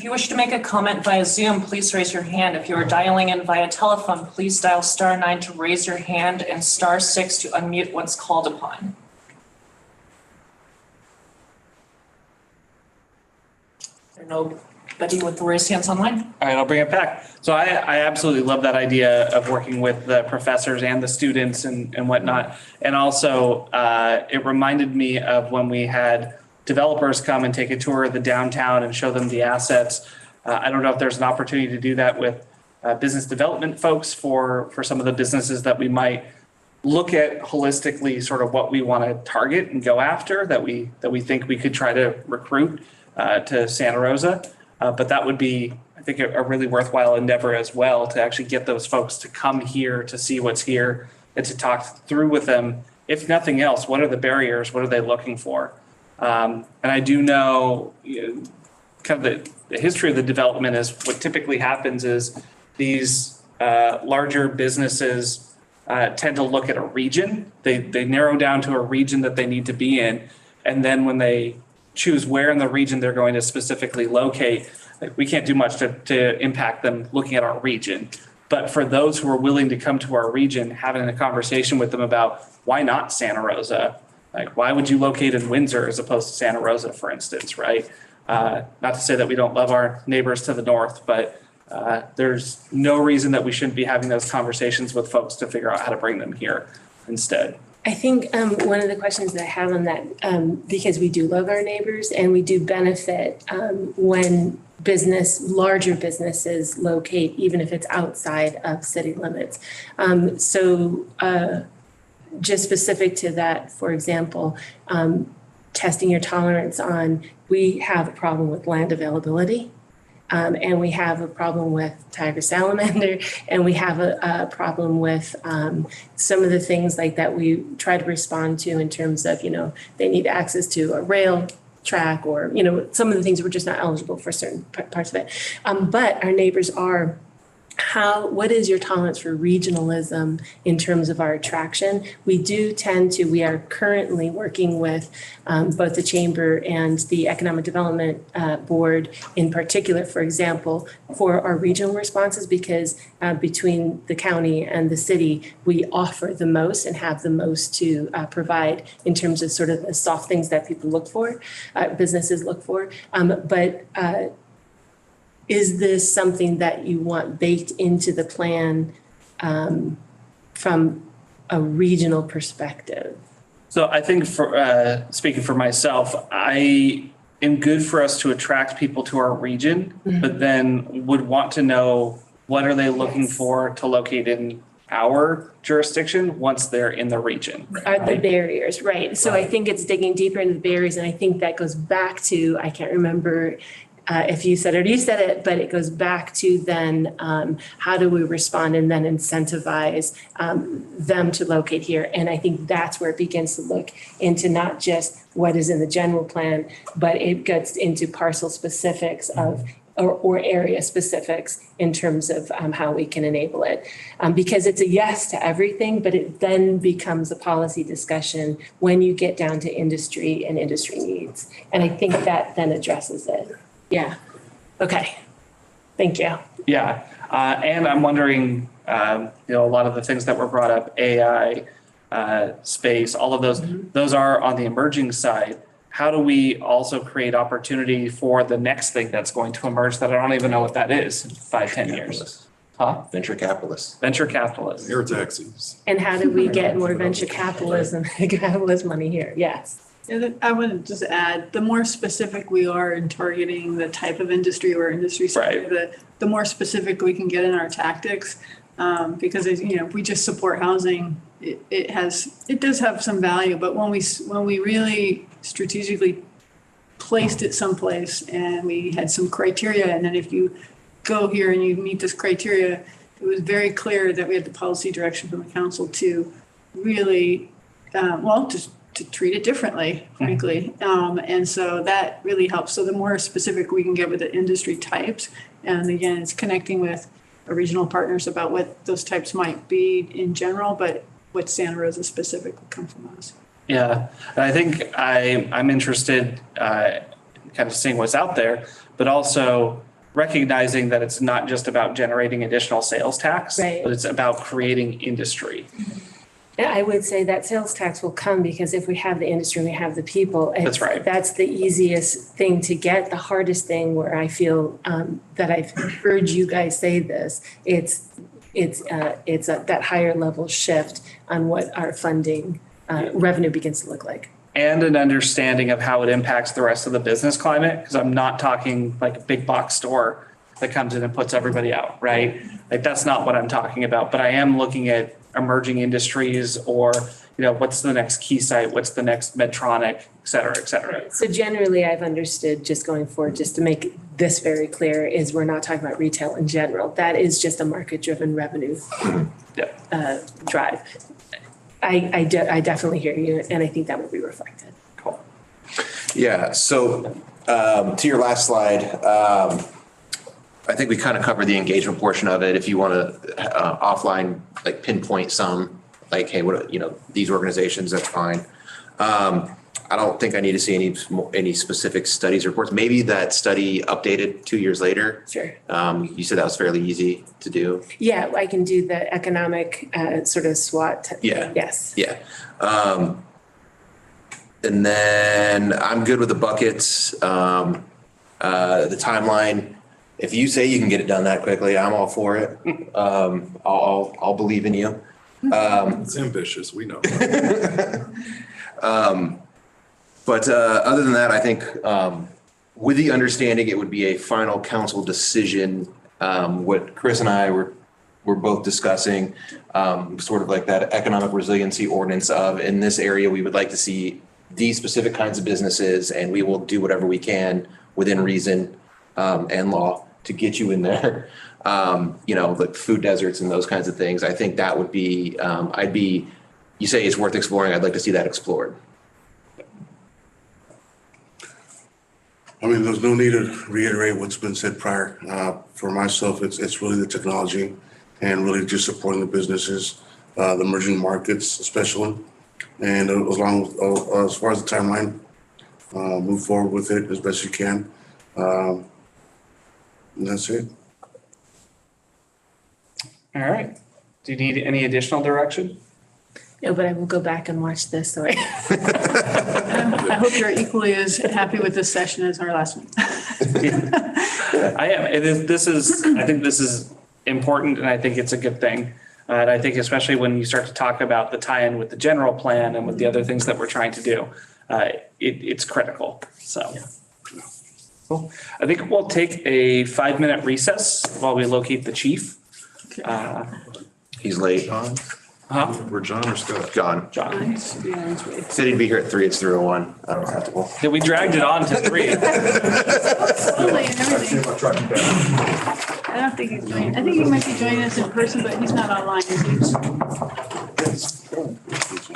If you wish to make a comment via Zoom, please raise your hand. If you are dialing in via telephone, please dial *9 to raise your hand and *6 to unmute once called upon. There are nobody with the raised hands online? All right, I'll bring it back. So I absolutely love that idea of working with the professors and the students and whatnot. And also, it reminded me of when we had developers come and take a tour of the downtown and show them the assets. I don't know if there's an opportunity to do that with business development folks for some of the businesses that we might look at holistically, sort of what we want to target and go after that we think we could try to recruit to Santa Rosa. But that would be, I think, a really worthwhile endeavor as well, to actually get those folks to come here to see what's here and to talk through with them. If nothing else, what are the barriers? What are they looking for? And I do know, kind of the history of the development is what typically happens is these larger businesses tend to look at a region. They narrow down to a region that they need to be in. And then when they choose where in the region they're going to specifically locate, like, we can't do much to impact them looking at our region. But for those who are willing to come to our region, having a conversation with them about why not Santa Rosa? Like, why would you locate in Windsor as opposed to Santa Rosa, for instance, right? Not to say that we don't love our neighbors to the north, but there's no reason that we shouldn't be having those conversations with folks to figure out how to bring them here instead. I think one of the questions that I have on that, because we do love our neighbors and we do benefit when larger businesses locate, even if it's outside of city limits. Just specific to that, for example, testing your tolerance on, we have a problem with land availability. And we have a problem with tiger salamander, and we have a problem with some of the things like that we try to respond to in terms of, they need access to a rail track, or, some of the things we're just not eligible for certain parts of it. But our neighbors are. What is your tolerance for regionalism in terms of our attraction? We are currently working with both the Chamber and the Economic Development Board in particular, for example, for our regional responses, because between the county and the city, we offer the most and have the most to provide in terms of sort of the soft things that people look for, businesses look for. Is this something that you want baked into the plan from a regional perspective? So I think for speaking for myself, I am good for us to attract people to our region, but then would want to know what are they looking for to locate in our jurisdiction once they're in the region. Are the barriers, right? So I think it's digging deeper into the barriers, and I think that goes back to, I can't remember if you said it or you said it, but it goes back to then how do we respond and then incentivize them to locate here? And I think that's where it begins to look into not just what is in the general plan, but it gets into parcel specifics of or area specifics in terms of how we can enable it. Because it's a yes to everything, but it then becomes a policy discussion when you get down to industry and industry needs. And I think that then addresses it. Yeah. Okay. Thank you. Yeah. And I'm wondering, a lot of the things that were brought up, AI, space, all of those are on the emerging side. How do we also create opportunity for the next thing that's going to emerge that I don't even know what that is in 5-10 years? Huh? Venture capitalists. Venture capitalists. Air taxis. And how do we get more venture capitalist money here? Yes. Yeah, I would just add, the more specific we are in targeting the type of industry or industry sector, the more specific we can get in our tactics. Because if we just support housing, it does have some value, but when we really strategically placed it someplace and we had some criteria, and then if you go here and you meet this criteria, it was very clear that we had the policy direction from the council to really, to treat it differently, frankly. And so that really helps. So the more specific we can get with the industry types, and again, it's connecting with our regional partners about what those types might be in general, but what Santa Rosa specific will come from us. Yeah, and I think I'm interested in kind of seeing what's out there, but also recognizing that it's not just about generating additional sales tax, Right. but it's about creating industry. And I would say that sales tax will come because if we have the industry, we have the people. That's right. That's the easiest thing to get. The hardest thing where I feel that I've heard you guys say this, it's that higher level shift on what our funding revenue begins to look like. And an understanding of how it impacts the rest of the business climate, because I'm not talking like a big box store that comes in and puts everybody out, right? Like that's not what I'm talking about, but I am looking at emerging industries or, what's the next key site, what's the next Medtronic, et cetera, et cetera. So generally, I've understood just going forward, just to make this very clear, is we're not talking about retail in general. That is just a market-driven revenue drive. I definitely hear you, and I think that will be reflected. Cool. Yeah, so to your last slide, I think we kind of covered the engagement portion of it. If you want to offline, like pinpoint some, like, hey, what, these organizations, that's fine. I don't think I need to see any specific studies or reports. Maybe that study updated 2 years later. Sure. You said that was fairly easy to do. Yeah, I can do the economic sort of SWOT. Yeah. Yes. Yeah. And then I'm good with the buckets, the timeline. If you say you can get it done that quickly, I'm all for it. I'll believe in you. It's ambitious, we know. But other than that, I think with the understanding it would be a final council decision, what Chris and I were both discussing, sort of like that economic resiliency ordinance of, in this area, we would like to see these specific kinds of businesses, and we will do whatever we can within reason and law to get you in there. Like food deserts and those kinds of things. I think that would be, you say it's worth exploring. I'd like to see that explored. I mean, there's no need to reiterate what's been said prior. For myself, it's really the technology and really just supporting the businesses, the emerging markets especially. And as far as the timeline, move forward with it as best you can. And that's it. All right. Do you need any additional direction? No, but I will go back and watch this. So I hope you're equally as happy with this session as our last one. I am. I think this is important, and I think it's a good thing. And I think especially when you start to talk about the tie-in with the general plan and with the other things that we're trying to do, it's critical. So, cool. I think we'll take a 5-minute recess while we locate the chief. He's late. We're John or Scott? John. John. Said he'd be here at 3. It's 3:01. I don't have to go. Yeah, we dragged it on to 3. Slowly and everything. I don't think he's joining. I think he might be joining us in person, but he's not online, is he?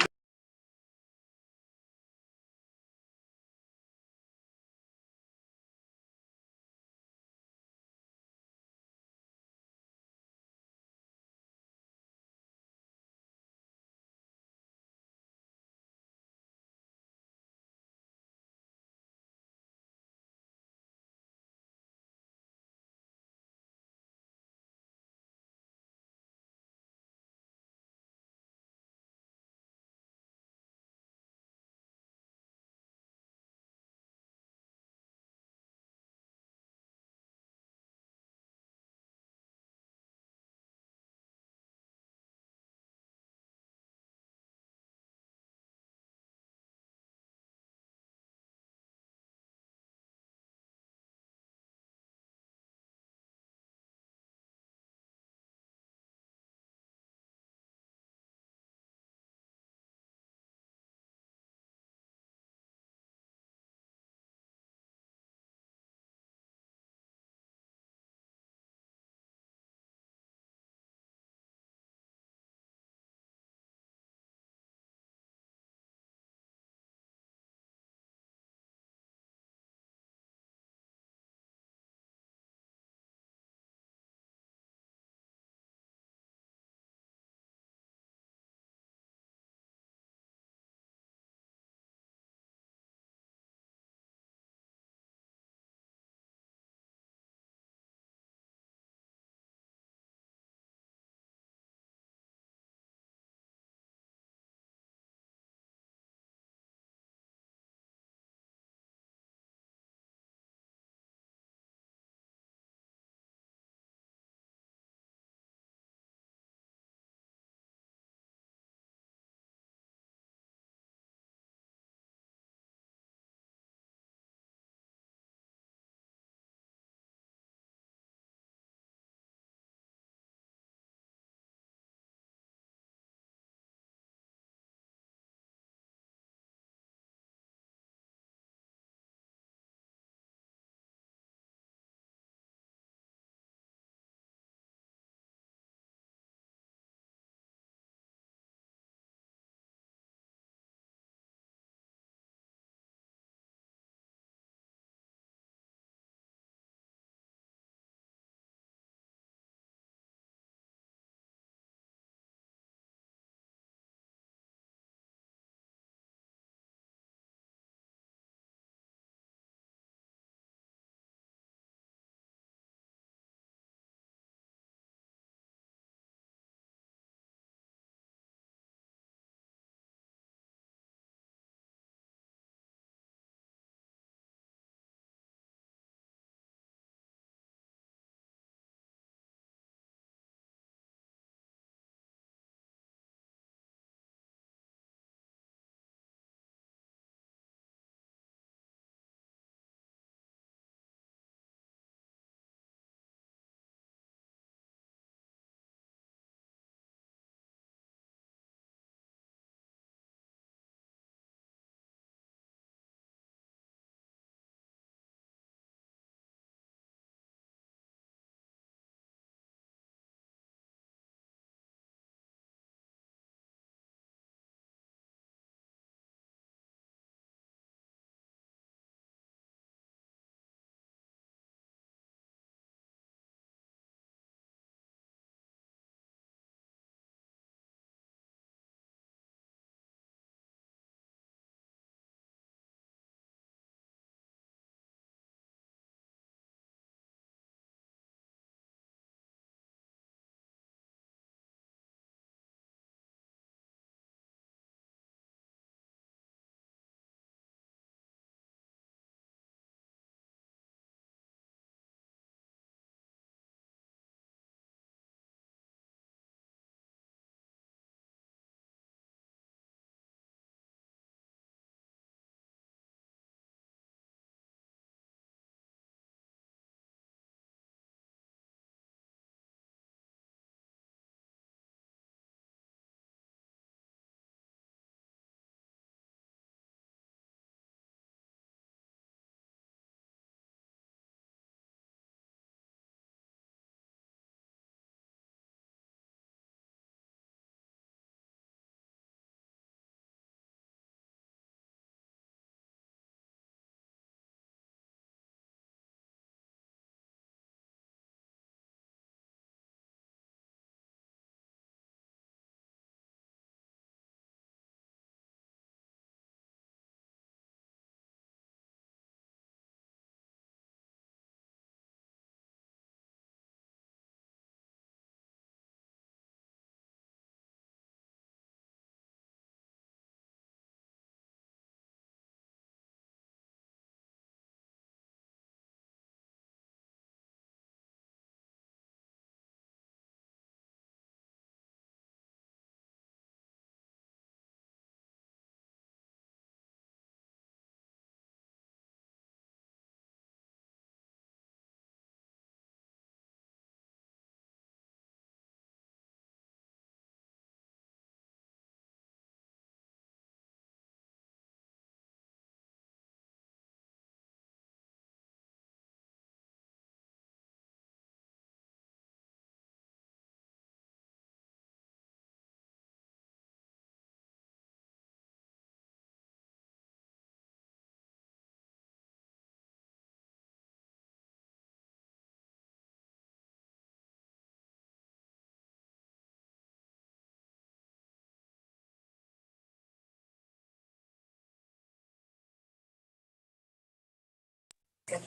All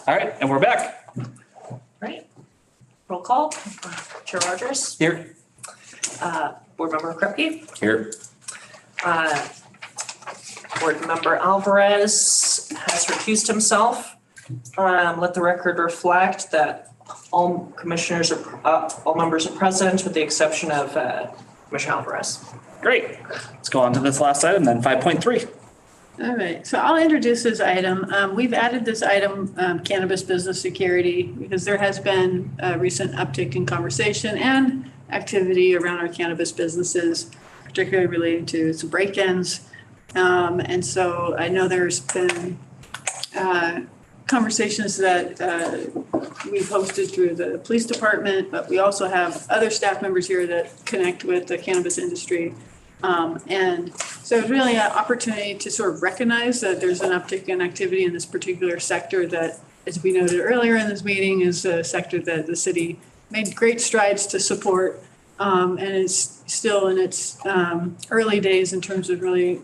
right, and we're back. Right. Roll call. Chair Rogers, Here. Board Member Kripke, Here. Board Member Alvarez has recused himself. Let the record reflect that all commissioners are, all members are present with the exception of Commissioner Alvarez. Great. Let's go on to this last item then, 5.3. All right, so I'll introduce this item. We've added this item, cannabis business security, because there has been a recent uptick in conversation and activity around our cannabis businesses, particularly related to some break-ins. And so I know there's been conversations that we've hosted through the police department, but we also have other staff members here that connect with the cannabis industry. And so it's really an opportunity to sort of recognize that there's an uptick in activity in this particular sector that, as we noted earlier in this meeting, is a sector that the city made great strides to support, and is still in its early days in terms of really,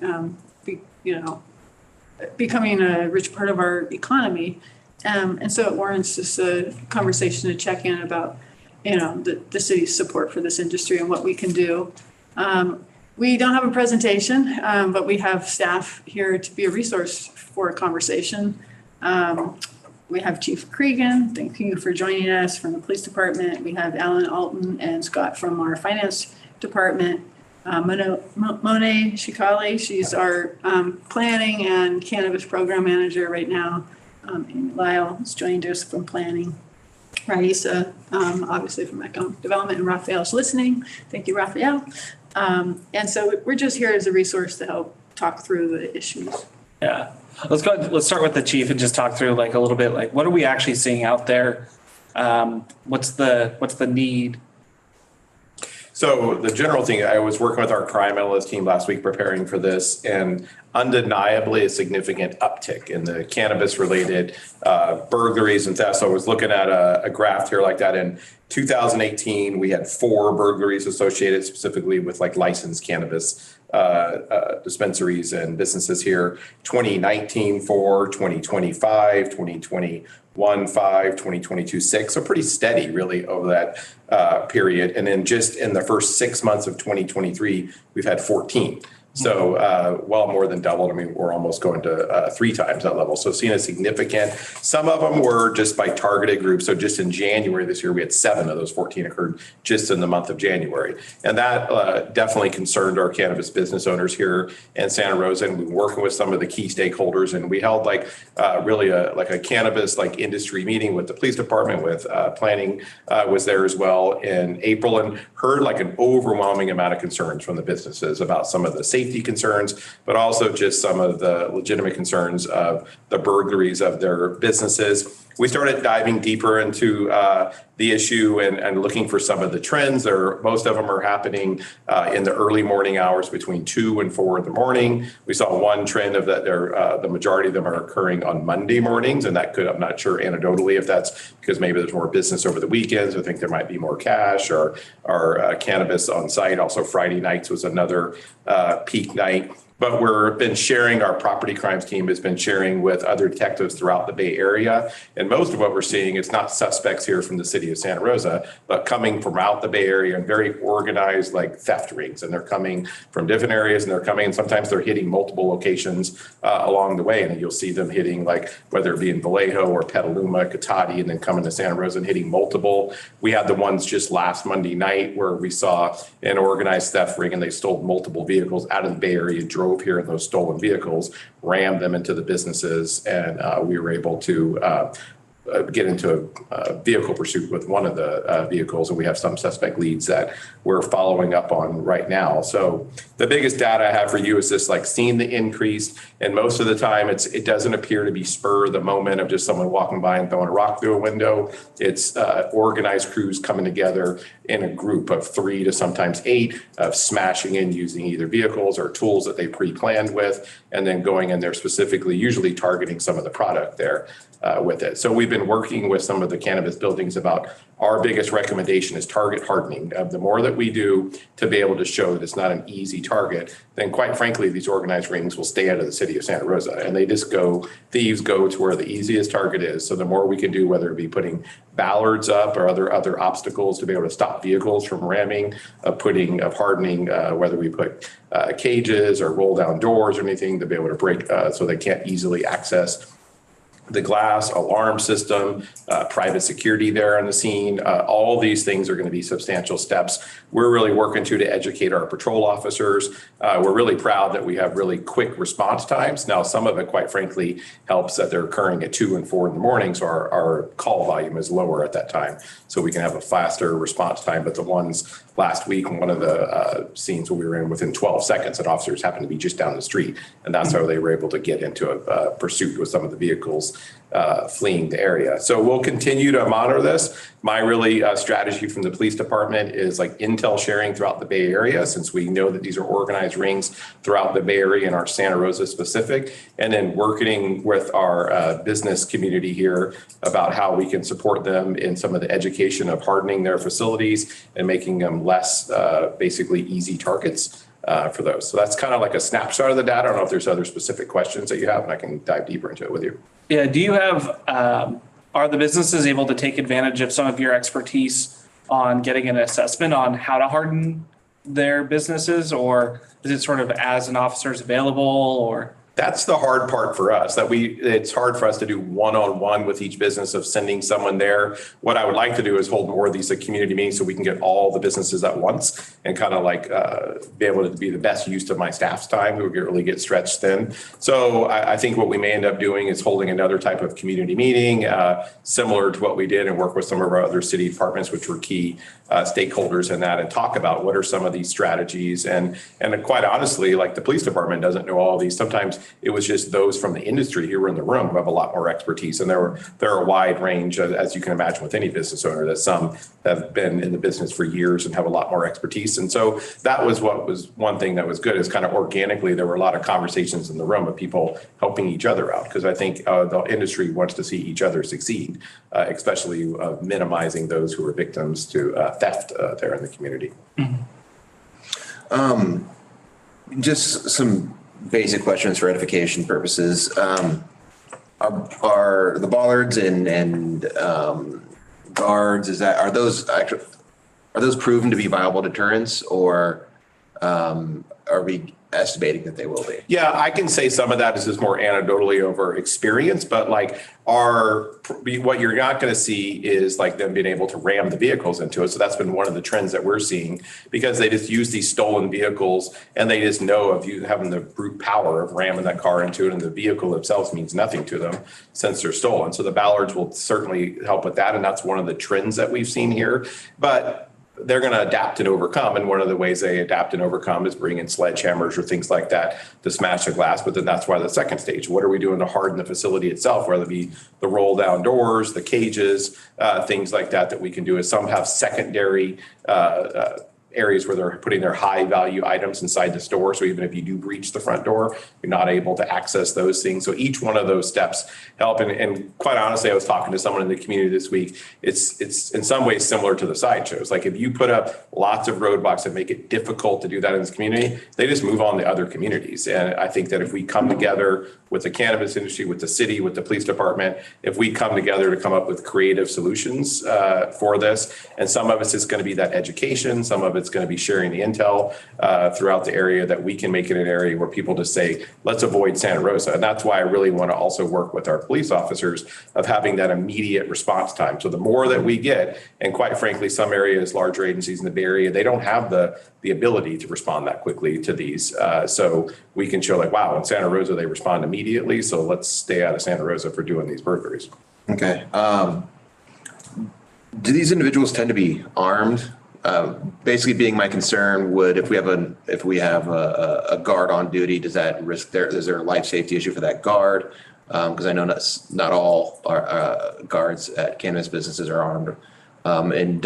becoming a rich part of our economy. And so it warrants just a conversation to check in about, the city's support for this industry and what we can do. We don't have a presentation, but we have staff here to be a resource for a conversation. We have Chief Cregan, thank you for joining us, from the police department. We have Alan Alton and Scott from our finance department. Monet Shikali, she's our planning and cannabis program manager right now. Amy Lyle has joined us from planning. Raisa, obviously from economic development, and Raphael's listening. Thank you, Raphael. And so we're just here as a resource to help talk through the issues. Yeah. Let's start with the chief and just talk through like a little bit, like what are we actually seeing out there? What's the need? So the general thing, I was working with our crime analyst team last week preparing for this, and undeniably a significant uptick in the cannabis related burglaries and thefts. So I was looking at a graph here like that. In 2018, we had 4 burglaries associated specifically with like licensed cannabis dispensaries and businesses here. 2019, 4, 2020, 5, 2021, 5, 2022, 6. So pretty steady really over that period. And then just in the first 6 months of 2023, we've had 14. So well more than doubled. I mean, we're almost going to 3 times that level. So seeing a significant, some of them were just by targeted groups. So just in January this year, we had 7 of those 14 occurred just in the month of January. And that definitely concerned our cannabis business owners here in Santa Rosa. And we've been working with some of the key stakeholders. And we held like really a cannabis like industry meeting with the police department, with planning was there as well in April, and heard like an overwhelming amount of concerns from the businesses about some of the safety concerns, but also just some of the legitimate concerns of the burglaries of their businesses. We started diving deeper into the issue and looking for some of the trends. Most of them are happening in the early morning hours between 2 and 4 in the morning. We saw one trend of that the majority of them are occurring on Monday mornings, and that I'm not sure anecdotally if that's because maybe there's more business over the weekends. I think there might be more cash or cannabis on site. Also Friday nights was another peak night. But we've been sharing, our property crimes team has been sharing with other detectives throughout the Bay Area. And most of what we're seeing, it's not suspects here from the city of Santa Rosa, but coming from out the Bay Area and very organized like theft rings. And they're coming from different areas, and they're coming, and sometimes they're hitting multiple locations along the way. And you'll see them hitting like, whether it be in Vallejo or Petaluma, Cotati, and then coming to Santa Rosa and hitting multiple. We had the ones just last Monday night where we saw an organized theft ring, and they stole multiple vehicles out of the Bay Area, drove here in those stolen vehicles, rammed them into the businesses, and we were able to get into a vehicle pursuit with one of the vehicles, and we have some suspect leads that we're following up on right now. So the biggest data I have for you is just like seeing the increase, and most of the time it doesn't appear to be spur of the moment of just someone walking by and throwing a rock through a window. It's organized crews coming together in a group of 3 to sometimes 8 of smashing in using either vehicles or tools that they pre-planned with, and then going in there specifically, usually targeting some of the product there. with it. So we've been working with some of the cannabis buildings about our biggest recommendation is target hardening. The more that we do to be able to show that it's not an easy target, then quite frankly, these organized rings will stay out of the city of Santa Rosa, and thieves go to where the easiest target is. So the more we can do, whether it be putting ballards up or other obstacles to be able to stop vehicles from ramming, hardening, whether we put cages or roll down doors or anything to be able to break so they can't easily access the glass, alarm system, private security there on the scene. All these things are going to be substantial steps. We're really working to educate our patrol officers. We're really proud that we have really quick response times. Now, some of it, quite frankly, helps that they're occurring at 2 and 4 in the morning, so our call volume is lower at that time, so we can have a faster response time. But the ones last week, one of the scenes where we were in within 12 seconds, that officers happened to be just down the street, and that's how they were able to get into a pursuit with some of the vehicles fleeing the area. So we'll continue to monitor this. My really strategy from the police department is like intel sharing throughout the Bay Area, since we know that these are organized rings throughout the Bay Area and our Santa Rosa specific, and then working with our business community here about how we can support them in some of the education of hardening their facilities and making them less basically easy targets for those. So that's kind of like a snapshot of the data. I don't know if there's other specific questions that you have, and I can dive deeper into it with you. Yeah, do you have, are the businesses able to take advantage of some of your expertise on getting an assessment on how to harden their businesses, or is it sort of as an officer is available, or? That's the hard part for us, it's hard for us to do one-on-one with each business of sending someone there. What I would like to do is hold more of these community meetings so we can get all the businesses at once and kind of like be able to be the best use of my staff's time. We would really get stretched thin. So I think what we may end up doing is holding another type of community meeting similar to what we did and work with some of our other city departments, which were key stakeholders in that, and talk about what are some of these strategies. And quite honestly, like the police department doesn't know all of these. Sometimes it was just those from the industry who were in the room who have a lot more expertise. And there are a wide range, as you can imagine with any business owner, that some have been in the business for years and have a lot more expertise. And so that was what was one thing that was good, is kind of organically, there were a lot of conversations in the room of people helping each other out. Because I think the industry wants to see each other succeed, especially minimizing those who are victims to theft there in the community. Just some basic questions for edification purposes. Are the bollards and guards, are those proven to be viable deterrents, or are we estimating that they will be? Yeah, I can say some of that is just more anecdotally over experience, but like what you're not going to see is like them being able to ram the vehicles into it. So that's been one of the trends that we're seeing, because they just use these stolen vehicles and they just know of you having the brute power of ramming that car into it, and the vehicle itself means nothing to them since they're stolen. So the ballards will certainly help with that, and that's one of the trends that we've seen here. But they're going to adapt and overcome. And one of the ways they adapt and overcome is bringing sledgehammers or things like that to smash the glass. But then that's why the second stage, what are we doing to harden the facility itself, whether it be the roll down doors, the cages, things like that we can do. Is some have secondary areas where they're putting their high value items inside the store. So even if you do breach the front door, you're not able to access those things. So each one of those steps help. And quite honestly, I was talking to someone in the community this week. It's in some ways similar to the sideshows. Like if you put up lots of roadblocks that make it difficult to do that in this community, they just move on to other communities. And I think that if we come together with the cannabis industry, with the city, with the police department, if we come together to come up with creative solutions for this, and some of it's going to be that education, some of it's going to be sharing the intel throughout the area, that we can make it an area where people just say, let's avoid Santa Rosa. And that's why I really want to also work with our police officers of having that immediate response time. So the more that we get, and quite frankly, some areas, larger agencies in the Bay Area, they don't have the ability to respond that quickly to these. So we can show like, wow, in Santa Rosa, they respond immediately. So let's stay out of Santa Rosa for doing these burglaries. Okay. Do these individuals tend to be armed? Basically being my concern would, if we have a guard on duty, does that risk is there a life safety issue for that guard? Because I know not all guards at cannabis businesses are armed. And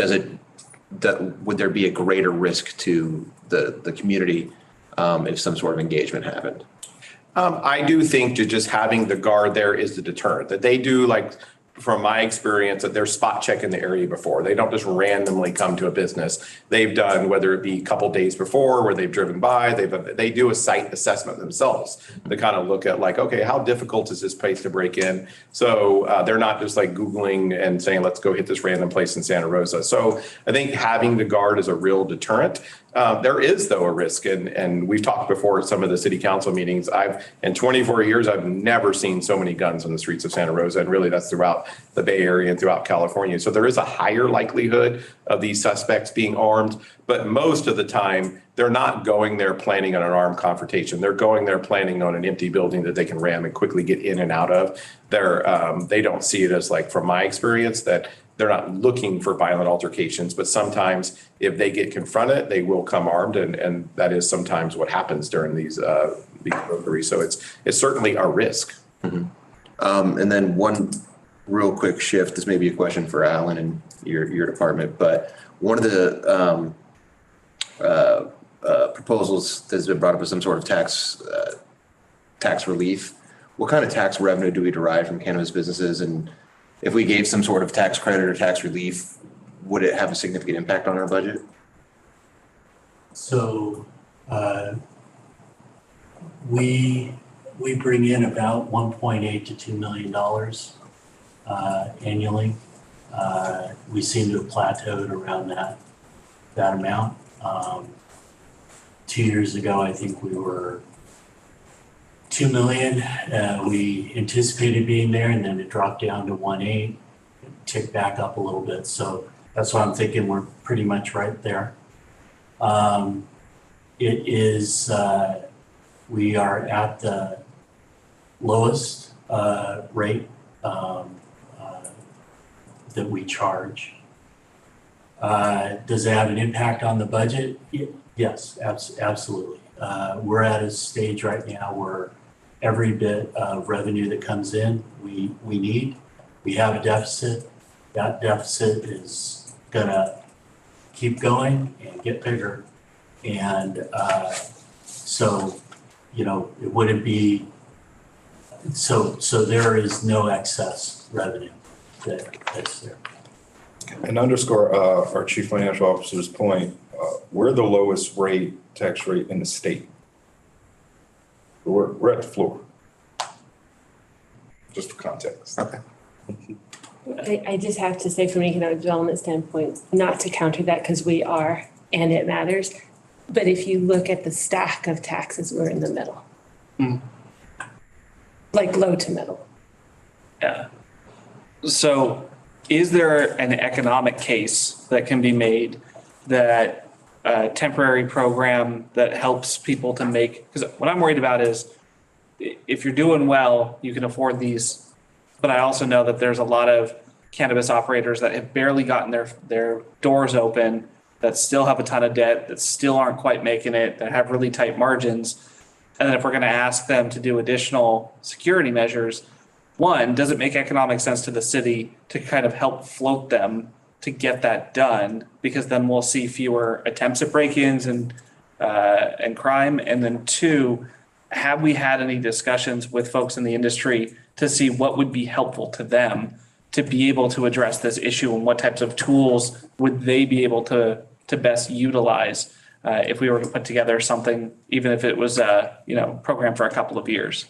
would there be a greater risk to the community if some sort of engagement happened? I do think that just having the guard there is the deterrent, that they do, like, from my experience, that they're spot checking the area before. They don't just randomly come to a business. They've done, whether it be a couple days before where they've driven by, they do a site assessment themselves to kind of look at like, okay, how difficult is this place to break in? So they're not just like Googling and saying, let's go hit this random place in Santa Rosa. So I think having the guard is a real deterrent. There is, though, a risk, and we've talked before at some of the city council meetings. In 24 years, I've never seen so many guns on the streets of Santa Rosa, and really that's throughout the Bay Area and throughout California. So there is a higher likelihood of these suspects being armed, but most of the time, they're not going there planning on an armed confrontation. They're going there planning on an empty building that they can ram and quickly get in and out of. They don't see it as, like, from my experience, that they're not looking for violent altercations, but sometimes if they get confronted, they will come armed, and that is sometimes what happens during these burglaries. So it's certainly a risk. And then one real quick shift. This may be a question for Alan and your department, but one of the proposals that's been brought up is some sort of tax relief. What kind of tax revenue do we derive from cannabis businesses? And if we gave some sort of tax credit or tax relief, would it have a significant impact on our budget? So we bring in about $1.8 to $2 million annually. We seem to have plateaued around that amount. 2 years ago, I think we were $2 million. We anticipated being there, and then it dropped down to 1.8, ticked back up a little bit. So that's why I'm thinking we're pretty much right there. It is, we are at the lowest rate that we charge. Does it have an impact on the budget? Yes, absolutely. We're at a stage right now where every bit of revenue that comes in, we need. We have a deficit. That deficit is gonna keep going and get bigger. And so, it wouldn't be, so there is no excess revenue that's there. And underscore our chief financial officer's point, we're the lowest tax rate in the state. We're at the floor. Just for context. Okay. I just have to say, from an economic development standpoint, not to counter that, because we are, and it matters. But if you look at the stack of taxes, we're in the middle. Like low to middle. Yeah. So is there an economic case that can be made that a temporary program that helps people to make, because what I'm worried about is if you're doing well, you can afford these. But I also know that there's a lot of cannabis operators that have barely gotten their doors open, that still have a ton of debt, that still aren't quite making it, that have really tight margins. And then if we're going to ask them to do additional security measures, one, does it make economic sense to the city to kind of help float them to get that done? Because then we'll see fewer attempts at break-ins and crime. And then two, have we had any discussions with folks in the industry to see what would be helpful to them to be able to address this issue, and what types of tools would they be able to best utilize if we were to put together something, even if it was a program for a couple of years?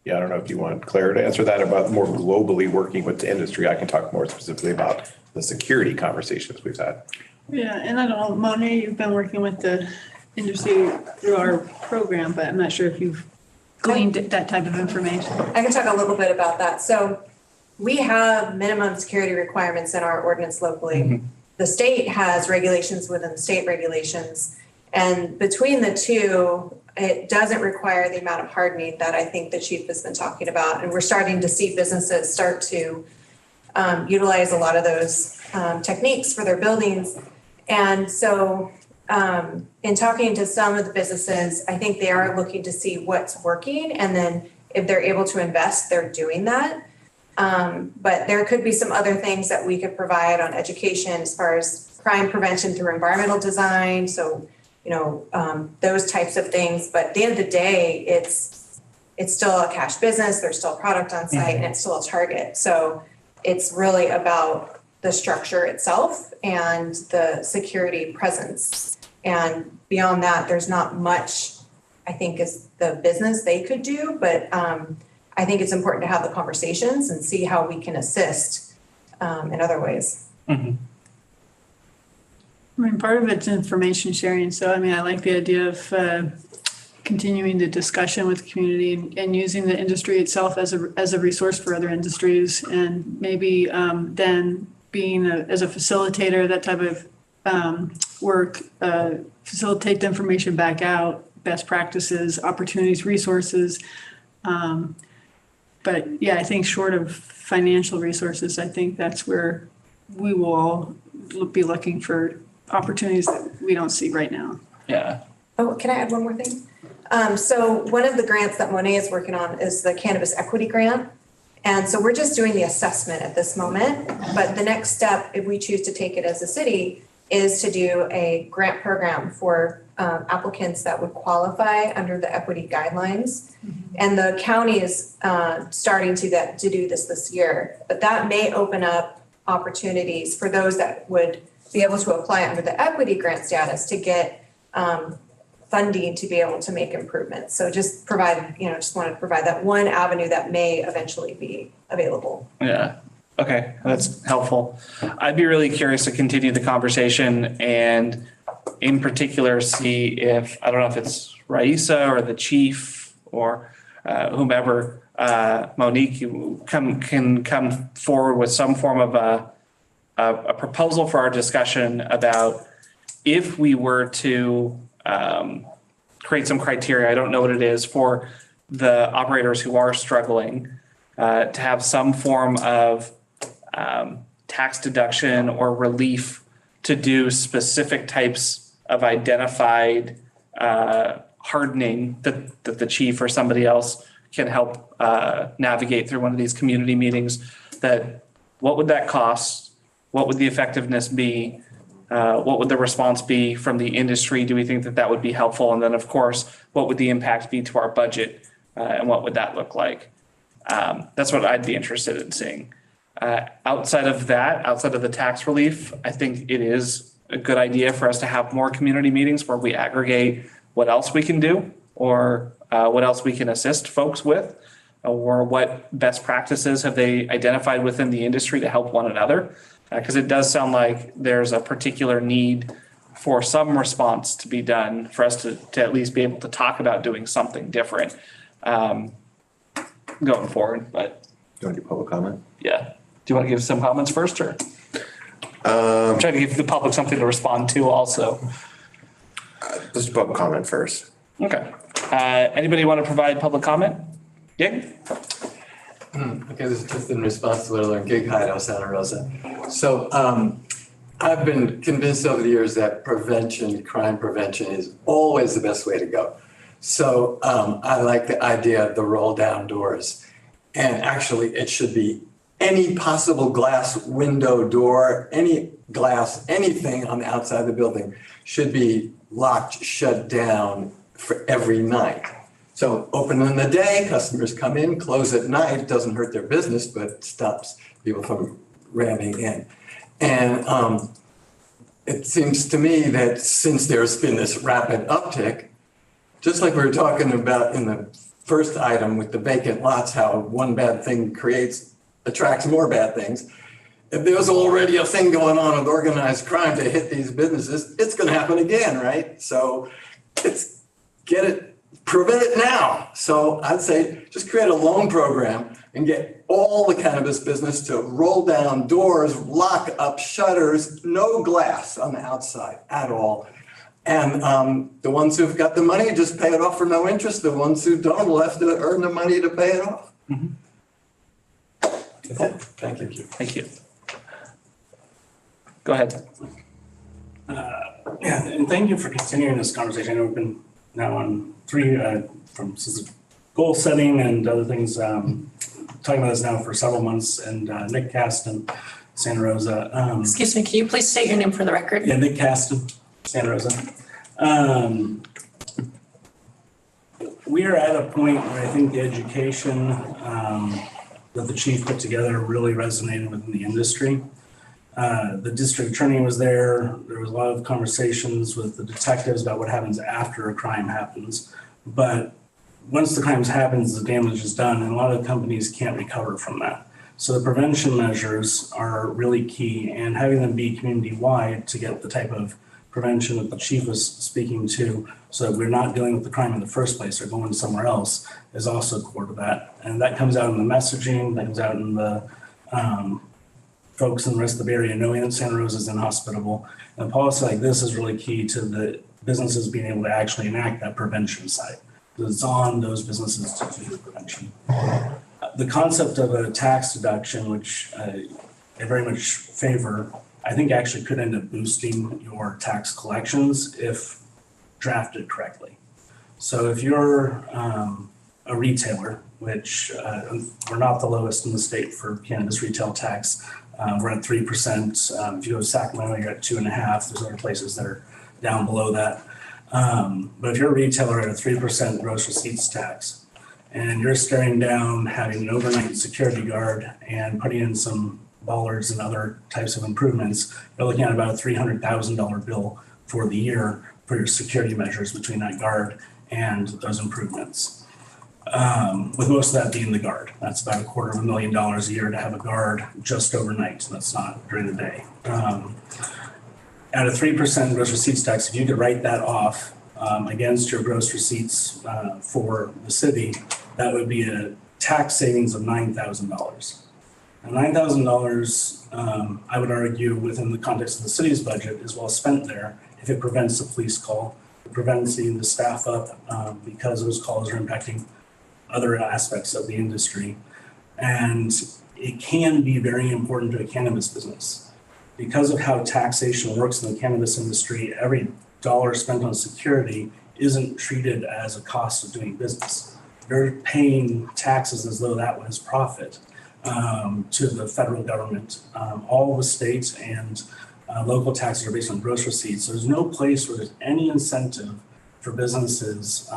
Yeah, I don't know if you want Claire to answer that about more globally working with the industry. I can talk more specifically about the security conversations we've had. Yeah, and I don't know, Monet, you've been working with the industry through our program, but I'm not sure if you've gleaned that type of information. I can talk a little bit about that. So we have minimum security requirements in our ordinance locally. Mm-hmm. The state has regulations within the state regulations. And between the two, it doesn't require the amount of hardening that I think the chief has been talking about. And we're starting to see businesses start to utilize a lot of those techniques for their buildings. And so in talking to some of the businesses, I think they are looking to see what's working. And then if they're able to invest, they're doing that. But there could be some other things that we could provide on education as far as crime prevention through environmental design. So those types of things. But at the end of the day, it's still a cash business. There's still a product on site and it's still a target. So it's really about the structure itself and the security presence. And beyond that, there's not much, I think, is the business they could do. But I think it's important to have the conversations and see how we can assist in other ways. Mm-hmm. I mean, part of it's information sharing. So, I mean, I like the idea of continuing the discussion with the community and using the industry itself as a resource for other industries, and maybe then being as a facilitator, that type of work, facilitate the information back out, best practices, opportunities, resources. But yeah, I think short of financial resources, I think that's where we will all be looking for opportunities that we don't see right now. Yeah. Oh, can I add one more thing? So one of the grants that Monet is working on is the Cannabis Equity Grant. And so we're just doing the assessment at this moment. But the next step, if we choose to take it as a city, is to do a grant program for applicants that would qualify under the equity guidelines. And the county is starting to do this year. But that may open up opportunities for those that would be able to apply under the equity grant status to get funding to be able to make improvements. So just wanted to provide that one avenue that may eventually be available. Yeah. Okay, that's helpful. I'd be really curious to continue the conversation and in particular see if, I don't know if it's Raisa or the chief or whomever, Monique, you can come forward with some form of a proposal for our discussion about if we were to create some criteria, I don't know what it is, for the operators who are struggling to have some form of tax deduction or relief to do specific types of identified hardening that the chief or somebody else can help navigate through one of these community meetings. That what would that cost? What would the effectiveness be? What would the response be from the industry? Do we think that would be helpful? And then, of course, what would the impact be to our budget? And what would that look like? That's what I'd be interested in seeing. Outside of the tax relief, I think it is a good idea for us to have more community meetings where we aggregate what else we can do or what else we can assist folks with, or what best practices have they identified within the industry to help one another. Because it does sound like there's a particular need for some response to be done for us to at least be able to talk about doing something different going forward. But you want to do public comment? Yeah. Do you want to give some comments first, or I'm trying to give the public something to respond to also? Let's do public comment first. Okay. Anybody want to provide public comment? Gig? Okay, this is just in response to what I learned, Gig Hideout, Santa Rosa. So I've been convinced over the years that crime prevention is always the best way to go. So I like the idea of the roll down doors. And actually it should be any possible glass window, door, any glass, anything on the outside of the building should be locked, shut down for every night. So open in the day, customers come in, close at night, doesn't hurt their business, but stops people from ramming in. And it seems to me that since there's been this rapid uptick, just like we were talking about in the first item with the vacant lots, how one bad thing attracts more bad things. If there's already a thing going on with organized crime to hit these businesses, it's going to happen again, right? So prevent it now. So I'd say just create a loan program and get all the cannabis business to roll down doors, lock up shutters, no glass on the outside at all. And the ones who've got the money just pay it off for no interest. The ones who don't will have to earn the money to pay it off. Mm-hmm. That's it. Thank you. Thank you. Go ahead. Yeah, and thank you for continuing this conversation. I know we've been now on since goal setting and other things, talking about this now for several months, and Nick Caston, Santa Rosa. Excuse me, can you please state your name for the record? Yeah, Nick Caston, Santa Rosa. We are at a point where I think the education that the chief put together really resonated within the industry. The district attorney was there. There was a lot of conversations with the detectives about what happens after a crime happens. But once the crime happens, the damage is done, and a lot of companies can't recover from that. So the prevention measures are really key, and having them be community-wide to get the type of prevention that the chief was speaking to, so that we're not dealing with the crime in the first place or going somewhere else, is also core to that. And that comes out in the messaging, that comes out in the folks in the rest of the area knowing that Santa Rosa is inhospitable. And a policy like this is really key to the businesses being able to actually enact that prevention side. Because it's on those businesses to do the prevention. The concept of a tax deduction, which I very much favor, I think actually could end up boosting your tax collections if drafted correctly. So if you're a retailer, which we're not the lowest in the state for cannabis retail tax, we're at 3%. If you go to Sacramento, you're at 2.5%. There's other places that are down below that. But if you're a retailer at a 3% gross receipts tax, and you're staring down having an overnight security guard and putting in some bollards and other types of improvements, you're looking at about a $300,000 bill for the year for your security measures between that guard and those improvements. With most of that being the guard. That's about $250,000 a year to have a guard just overnight. That's not during the day. At a 3% gross receipts tax, if you could write that off against your gross receipts for the city, that would be a tax savings of $9,000. Now, $9,000, I would argue, within the context of the city's budget, is well spent there if it prevents a police call, it prevents the staff up because those calls are impacting other aspects of the industry. And it can be very important to a cannabis business. Because of how taxation works in the cannabis industry, every dollar spent on security isn't treated as a cost of doing business. They're paying taxes as though that was profit to the federal government. All the states and local taxes are based on gross receipts. There's no place where there's any incentive for businesses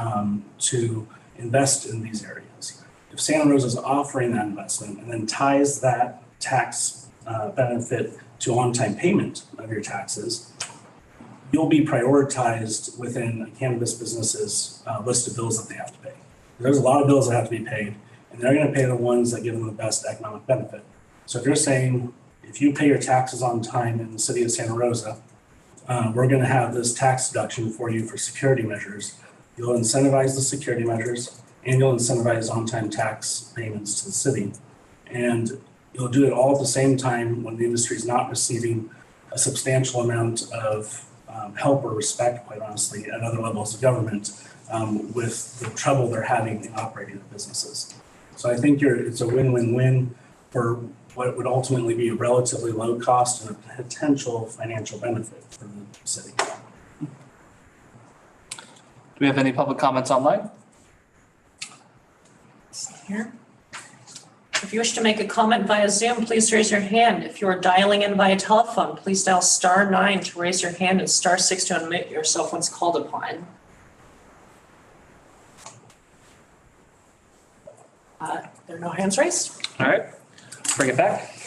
to invest in these areas. If Santa Rosa is offering that investment and then ties that tax benefit to on-time payment of your taxes, you'll be prioritized within a cannabis business's list of bills that they have to pay. There's a lot of bills that have to be paid, and they're going to pay the ones that give them the best economic benefit. So if you're saying, if you pay your taxes on time in the city of Santa Rosa, we're going to have this tax deduction for you for security measures. You'll incentivize the security measures, and you'll incentivize on-time tax payments to the city. And you'll do it all at the same time when the industry is not receiving a substantial amount of help or respect, quite honestly, at other levels of government with the trouble they're having in operating the businesses. So I think it's a win-win-win for what would ultimately be a relatively low cost and a potential financial benefit for the city. Do we have any public comments online? Here. If you wish to make a comment via Zoom, please raise your hand. If you are dialing in via telephone, please dial *9 to raise your hand and *6 to unmute yourself once called upon. There are no hands raised. All right, bring it back.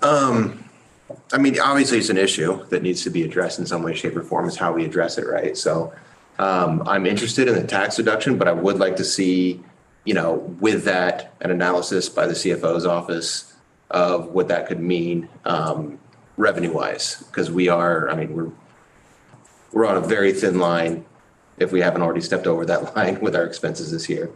I mean, obviously it's an issue that needs to be addressed in some way, shape or form is how we address it, right? So I'm interested in the tax deduction, but I would like to see, with that, an analysis by the CFO's office of what that could mean revenue wise, because we're on a very thin line if we haven't already stepped over that line with our expenses this year.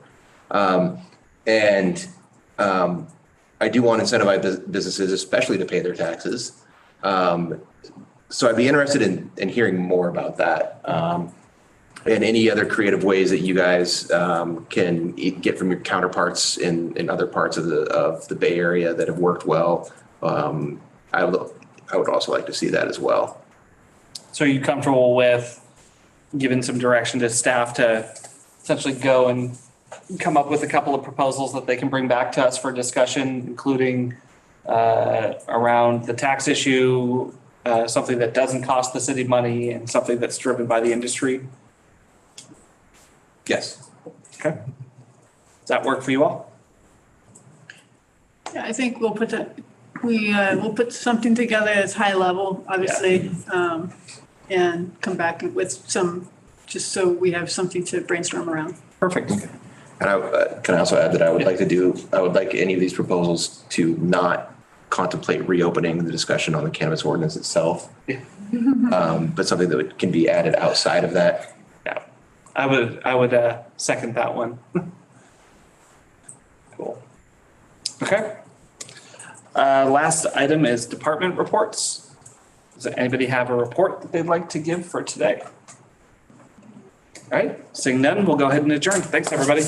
I do want to incentivize businesses, especially to pay their taxes. So I'd be interested in hearing more about that. And any other creative ways that you guys can get from your counterparts in other parts of the Bay Area that have worked well. I would also like to see that as well. So are you comfortable with giving some direction to staff to essentially go and come up with a couple of proposals that they can bring back to us for discussion, including around the tax issue, something that doesn't cost the city money and something that's driven by the industry? Yes. Okay. Does that work for you all? Yeah, I think we'll put we'll put something together that's high level, obviously, and come back with some, just so we have something to brainstorm around. Perfect. And can I also add that I would like any of these proposals to not contemplate reopening the discussion on the cannabis ordinance itself. But something that can be added outside of that. Yeah, I would second that one. Cool. Okay. Last item is department reports. Does anybody have a report that they'd like to give for today? All right, seeing none, we'll go ahead and adjourn. Thanks, everybody.